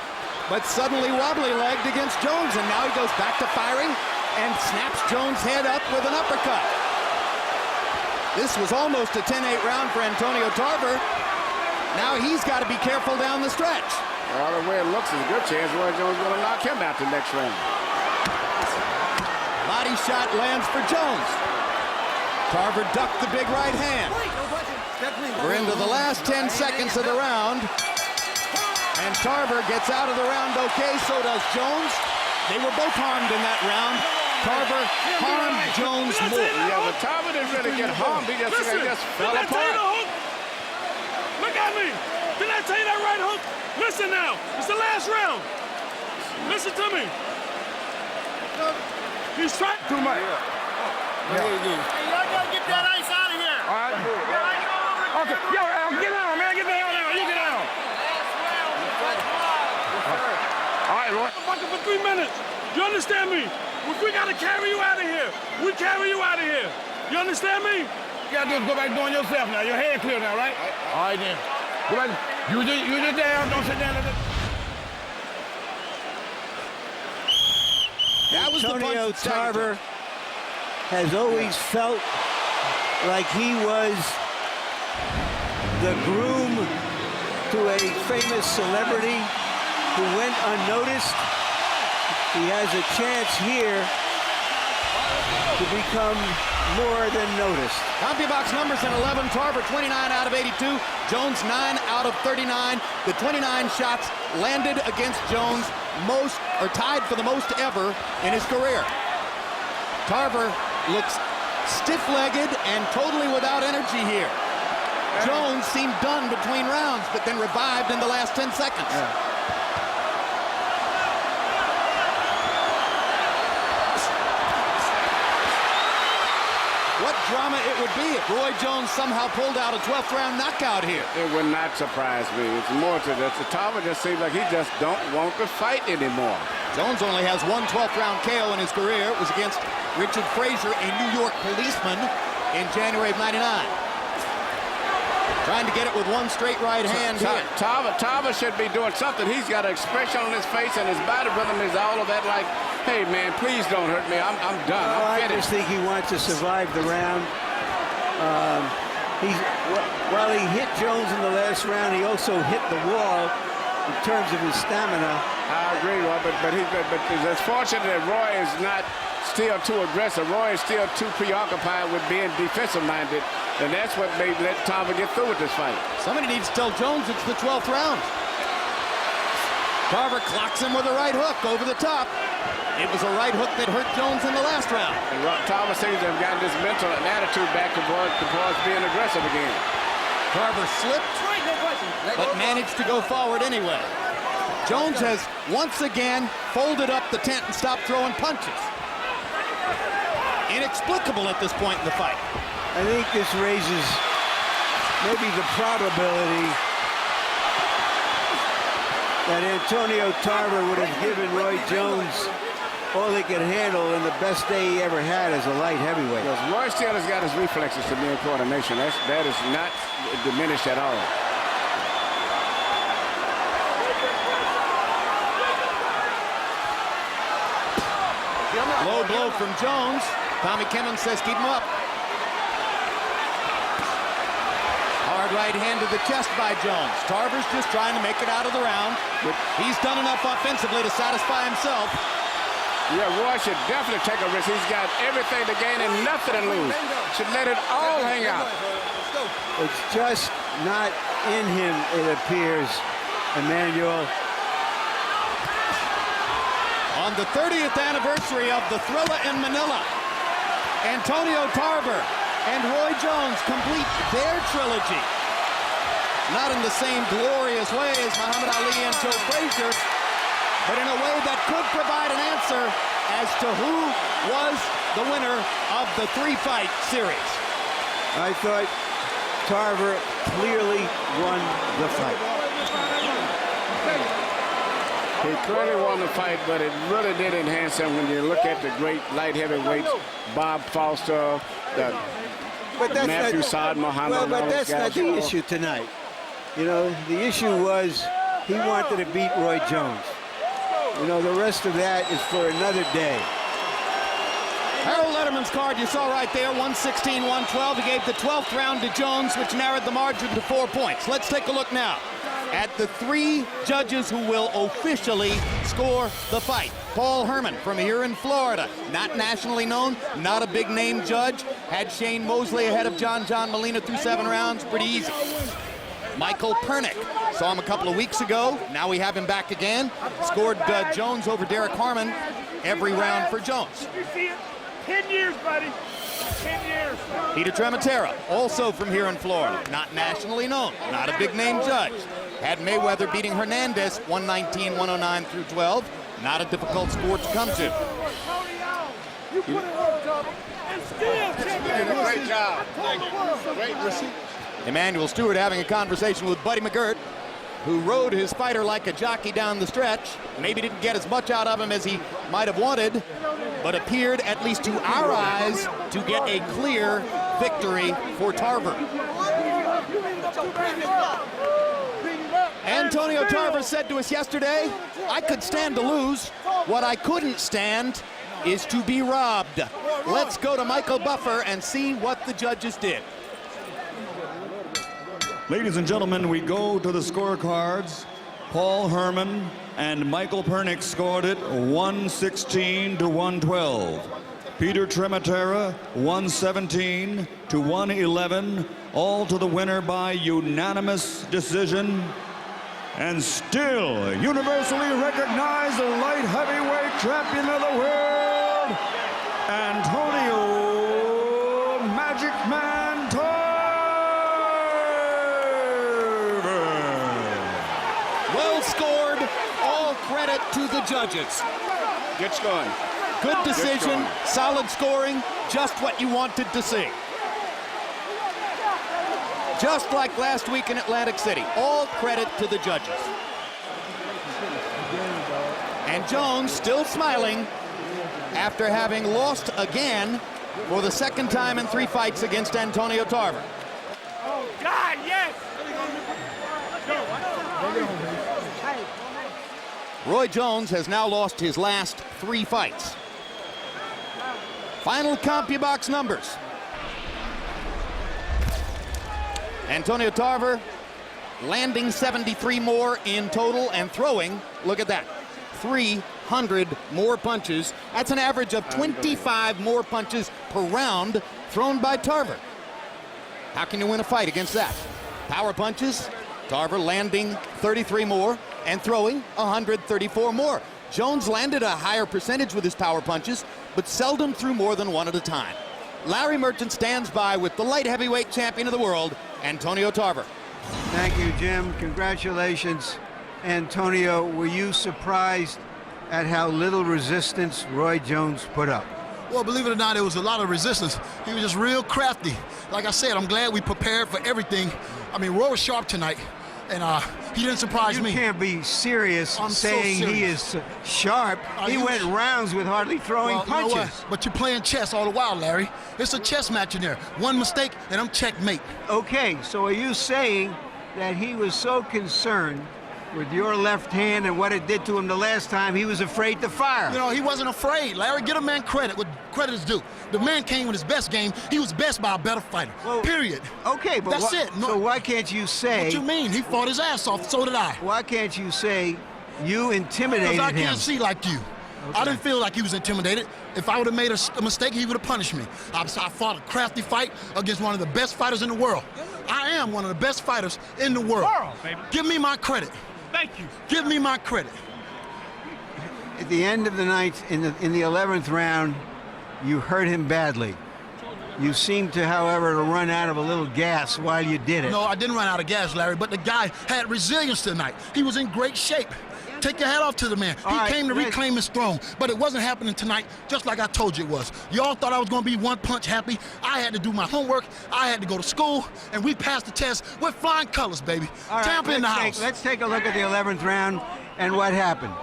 but suddenly wobbly-legged against Jones, and now he goes back to firing and snaps Jones' head up with an uppercut. This was almost a 10-8 round for Antonio Tarver. Now he's got to be careful down the stretch. Well, the way it looks, there's a good chance Roy Jones is going to knock him out the next round. Body shot lands for Jones. Tarver ducked the big right hand. We're into the last 10 seconds of the round. And Tarver gets out of the round okay, so does Jones. They were both harmed in that round. Tarver harmed Jones more. Yeah, but Tarver didn't really get harmed. He just fell apart. Look at me. Didn't I tell you that right hook? Listen now. It's the last round. Listen to me. He's trying too much. Hey, y'all gotta get that ice out of here. All right. Okay. Yo, get down, man. Get down now. You get down. All right, Roy. Fucking for 3 minutes. You understand me? If we gotta carry you out of here, we carry you out of here. You understand me? You gotta just go back doing yourself now. Your head clear now, right? All right then. Go back. Use it down. Don't sit down. That was Antonio Tarver has always felt like he was the groom to a famous celebrity who went unnoticed. He has a chance here to become more than noticed. CompuBox numbers in 11. Tarver 29 out of 82. Jones 9 out of 39. The 29 shots landed against Jones, most or tied for the most ever in his career. Tarver looks stiff-legged and totally without energy here. Jones seemed done between rounds, but then revived in the last 10 seconds. What drama it would be if Roy Jones somehow pulled out a 12th round knockout here. It would not surprise me. It's more to this. Tarver just seems like he just don't want to fight anymore. Jones only has one 12th round KO in his career. It was against Richard Frazier, a New York policeman, in January of '99. Trying to get it with one straight right hand here. Tarver should be doing something. He's got an expression on his face, and his body rhythm is all of that like, hey, man, please don't hurt me. I'm done. I'm I finished. just think he wants to survive the round. While he hit Jones in the last round, he also hit the wall in terms of his stamina. I agree, Roy, but it's fortunate that Roy is not still too aggressive. Roy is still too preoccupied with being defensive-minded, and that's what may let Tarver get through with this fight. Somebody needs to tell Jones it's the 12th round. Tarver clocks him with a right hook over the top. It was a right hook that hurt Jones in the last round. Tarver seems to have gotten this mental and attitude back towards being aggressive again. Tarver slipped, but managed to go forward anyway. Jones has once again folded up the tent and stopped throwing punches. Inexplicable at this point in the fight. I think this raises maybe the probability that Antonio Tarver would have given Roy Jones all he could handle in the best day he ever had as a light heavyweight. Because Roy still has got his reflexes to be in coordination. That is not diminished at all. Low blow from Jones. Tommy Kimmons says keep him up. Hard right hand to the chest by Jones. Tarver's just trying to make it out of the round. He's done enough offensively to satisfy himself. Yeah, Roy should definitely take a risk. He's got everything to gain and nothing to lose. Should let it all hang out. It's just not in him, it appears, Emmanuel. On the 30th anniversary of the Thrilla in Manila, Antonio Tarver and Roy Jones complete their trilogy. Not in the same glorious way as Muhammad Ali and Joe Frazier, but in a way that could provide an answer as to who was the winner of the three-fight series. I thought Tarver clearly won the fight. He clearly won the fight, but it really did enhance him when you look at the great light heavyweights, Bob Foster, Matthew Saad, Muhammad. Well, but that's not the issue tonight. You know, the issue was he wanted to beat Roy Jones. You know, the rest of that is for another day. Harold Letterman's card you saw right there, 116-112. He gave the 12th round to Jones, which narrowed the margin to 4 points. Let's take a look now at the three judges who will officially score the fight. Paul Herman from here in Florida, not nationally known, not a big name judge. Had Shane Mosley ahead of John Molina through 7 rounds, pretty easy. Michael Pernick, saw him a couple of weeks ago. Now we have him back again. Scored Jones over Derek Harmon every round for Jones. 10 years, buddy. 10 years. Peter Trematera, also from here in Florida, not nationally known, not a big name judge. Had Mayweather beating Hernandez 119-109 through 12. Not a difficult sport to come to. You put it on, and still did a great job. Great receipt. Emmanuel Stewart having a conversation with Buddy McGirt, who rode his fighter like a jockey down the stretch. Maybe didn't get as much out of him as he might have wanted, but appeared, at least to our eyes, to get a clear victory for Tarver. Antonio Tarver said to us yesterday, I could stand to lose. What I couldn't stand is to be robbed. Let's go to Michael Buffer and see what the judges did. Ladies and gentlemen, we go to the scorecards. Paul Herman and Michael Pernick scored it 116-112. Peter Trematera 117-111, all to the winner by unanimous decision. And still universally recognized the light heavyweight champion of the world, Antonio Magic Man Tarver. Well scored, all credit to the judges. Good scoring. Good decision, solid scoring, just what you wanted to see. Just like last week in Atlantic City, all credit to the judges. And Jones still smiling after having lost again for the second time in 3 fights against Antonio Tarver. Oh, God, yes! Roy Jones has now lost his last 3 fights. Final CompuBox numbers. Antonio Tarver landing 73 more in total and throwing, look at that, 300 more punches. That's an average of 25 more punches per round thrown by Tarver. How can you win a fight against that? Power punches, Tarver landing 33 more. and throwing 134 more. Jones landed a higher percentage with his power punches, but seldom threw more than one at a time. Larry Merchant stands by with the light heavyweight champion of the world, Antonio Tarver. Thank you, Jim. Congratulations. Antonio, were you surprised at how little resistance Roy Jones put up? Well, believe it or not, there was a lot of resistance. He was just real crafty. Like I said, I'm glad we prepared for everything. I mean, Roy was sharp tonight, and he didn't surprise me. You can't be serious saying so he is sharp. He went rounds with hardly throwing punches. You know what? But you're playing chess all the while, Larry. It's a chess match in there. One mistake, and I'm checkmate. Okay, so are you saying that he was so concerned with your left hand and what it did to him the last time, he was afraid to fire? You know, he wasn't afraid. Larry, get a man credit. What credit is due. The man came with his best game. He was best by a better fighter. Well, period. Okay, but that's it. No, so why can't you say? What you mean? He fought his ass off. So did I. Why can't you say you intimidated him? Because I can't see like you. Okay. I didn't feel like he was intimidated. If I would have made a mistake, he would have punished me. I fought a crafty fight against one of the best fighters in the world. I am one of the best fighters in the world. Give me my credit. Thank you. Give me my credit. At the end of the night, in the 11th round, you hurt him badly. You seemed to, however, to run out of a little gas while you did it. No, I didn't run out of gas, Larry, but the guy had resilience tonight. He was in great shape. Take your hat off to the man. He came to reclaim his throne, but it wasn't happening tonight, just like I told you it was. Y'all thought I was going to be one punch happy. I had to do my homework. I had to go to school, and we passed the test with flying colors, baby. All Tampa right, in the house. Let's take a look at the 11th round and what happened.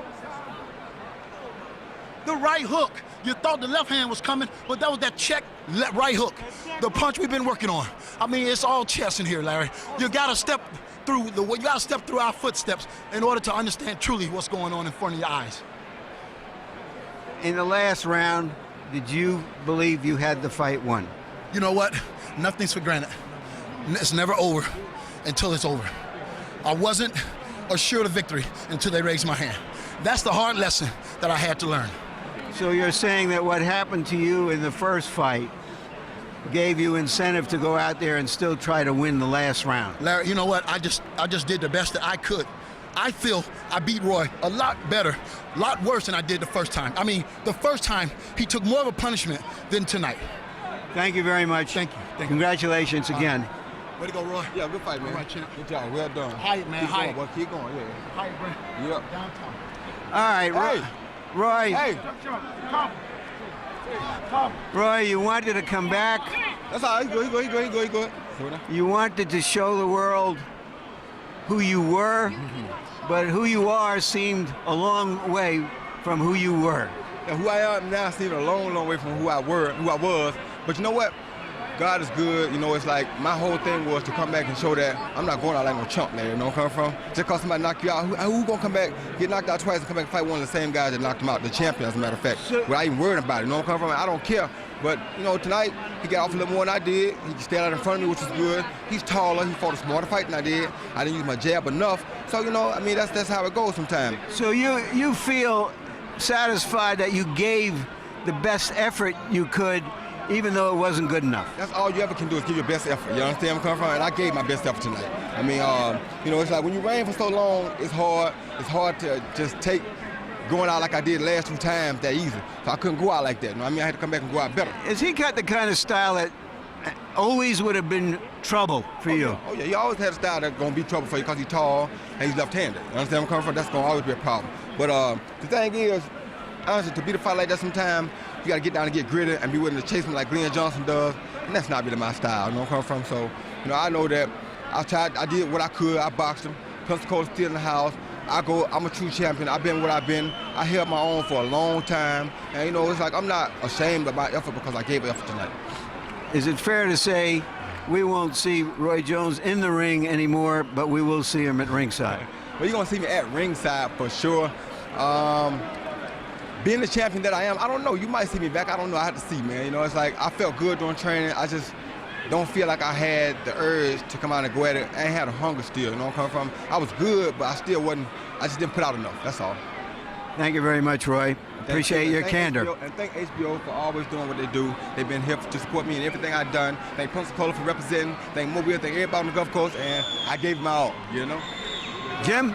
The right hook. You thought the left hand was coming, but that was that check right hook. The punch we've been working on. I mean, it's all chess in here, Larry. You got to step through our footsteps in order to understand truly what's going on in front of your eyes. In the last round, did you believe you had the fight won? You know what? Nothing's for granted. It's never over until it's over. I wasn't assured of victory until they raised my hand. That's the hard lesson that I had to learn. So you're saying that what happened to you in the first fight gave you incentive to go out there and still try to win the last round? Larry, you know what? I just did the best that I could. I feel I beat Roy a lot better, a lot worse than I did the first time. I mean, the first time, he took more of a punishment than tonight. Thank you very much. Thank you. Congratulations again. Way to go, Roy. Yeah, good fight, man. All right, champ. Good job. Well done. Hyatt, man. Keep Hyatt. going, boy. Keep going, yeah. Hyatt, bro. Yep. Downtown. All right, Hey. Roy. Hey. Roy, you wanted to come back. That's all right. He good. You wanted to show the world who you were, but who you are seemed a long way from who you were. And who I am now seems a long, long way from who I was. But you know what? God is good. You know, it's like my whole thing was to come back and show that I'm not going out like no chump, man. You know where I'm coming from? Just because somebody knock you out, who gonna come back, get knocked out twice and come back and fight one of the same guys that knocked him out, the champion, as a matter of fact. Without even worrying about it. You know where I'm coming from? I don't care. But, you know, tonight, he got off a little more than I did. He stayed out in front of me, which was good. He's taller. He fought a smarter fight than I did. I didn't use my jab enough. So, you know, I mean, that's how it goes sometimes. So you feel satisfied that you gave the best effort you could, even though it wasn't good enough? That's all you ever can do is give your best effort. You understand where I'm coming from? And I gave my best effort tonight. I mean, you know, it's like when you reign for so long, it's hard. It's hard to just take going out like I did the last 2 times that easy. So I couldn't go out like that. You know what I mean? I had to come back and go out better. Is he got the kind of style that always would have been trouble for you? Oh, yeah. He always had a style that's going to be trouble for you because he's tall and he's left-handed. You understand where I'm coming from? That's going to always be a problem. But the thing is, honestly, to beat a fight like that sometimes, you got to get down and get gritty and be willing to chase him like Glenn Johnson does. And that's not really my style, you know where I'm coming from? So, you know, I know that I did what I could. I boxed him. Pensacola still in the house. I'm a true champion. I've been what I've been. I held my own for a long time. And, you know, it's like I'm not ashamed of my effort because I gave effort tonight. Is it fair to say we won't see Roy Jones in the ring anymore, but we will see him at ringside? Well, you're going to see me at ringside for sure. Being the champion that I am, I don't know. You might see me back. I don't know. I have to see, man. You know, it's like I felt good during training. I just don't feel like I had the urge to come out and go at it. I ain't had a hunger still, you know where I'm coming from? I was good, but I just didn't put out enough, that's all. Thank you very much, Roy. Appreciate your candor. HBO, and thank HBO for always doing what they do. They've been here to support me in everything I've done. Thank Pensacola for representing. Thank Mobile, thank everybody on the Gulf Coast, and I gave them my all, you know? Jim,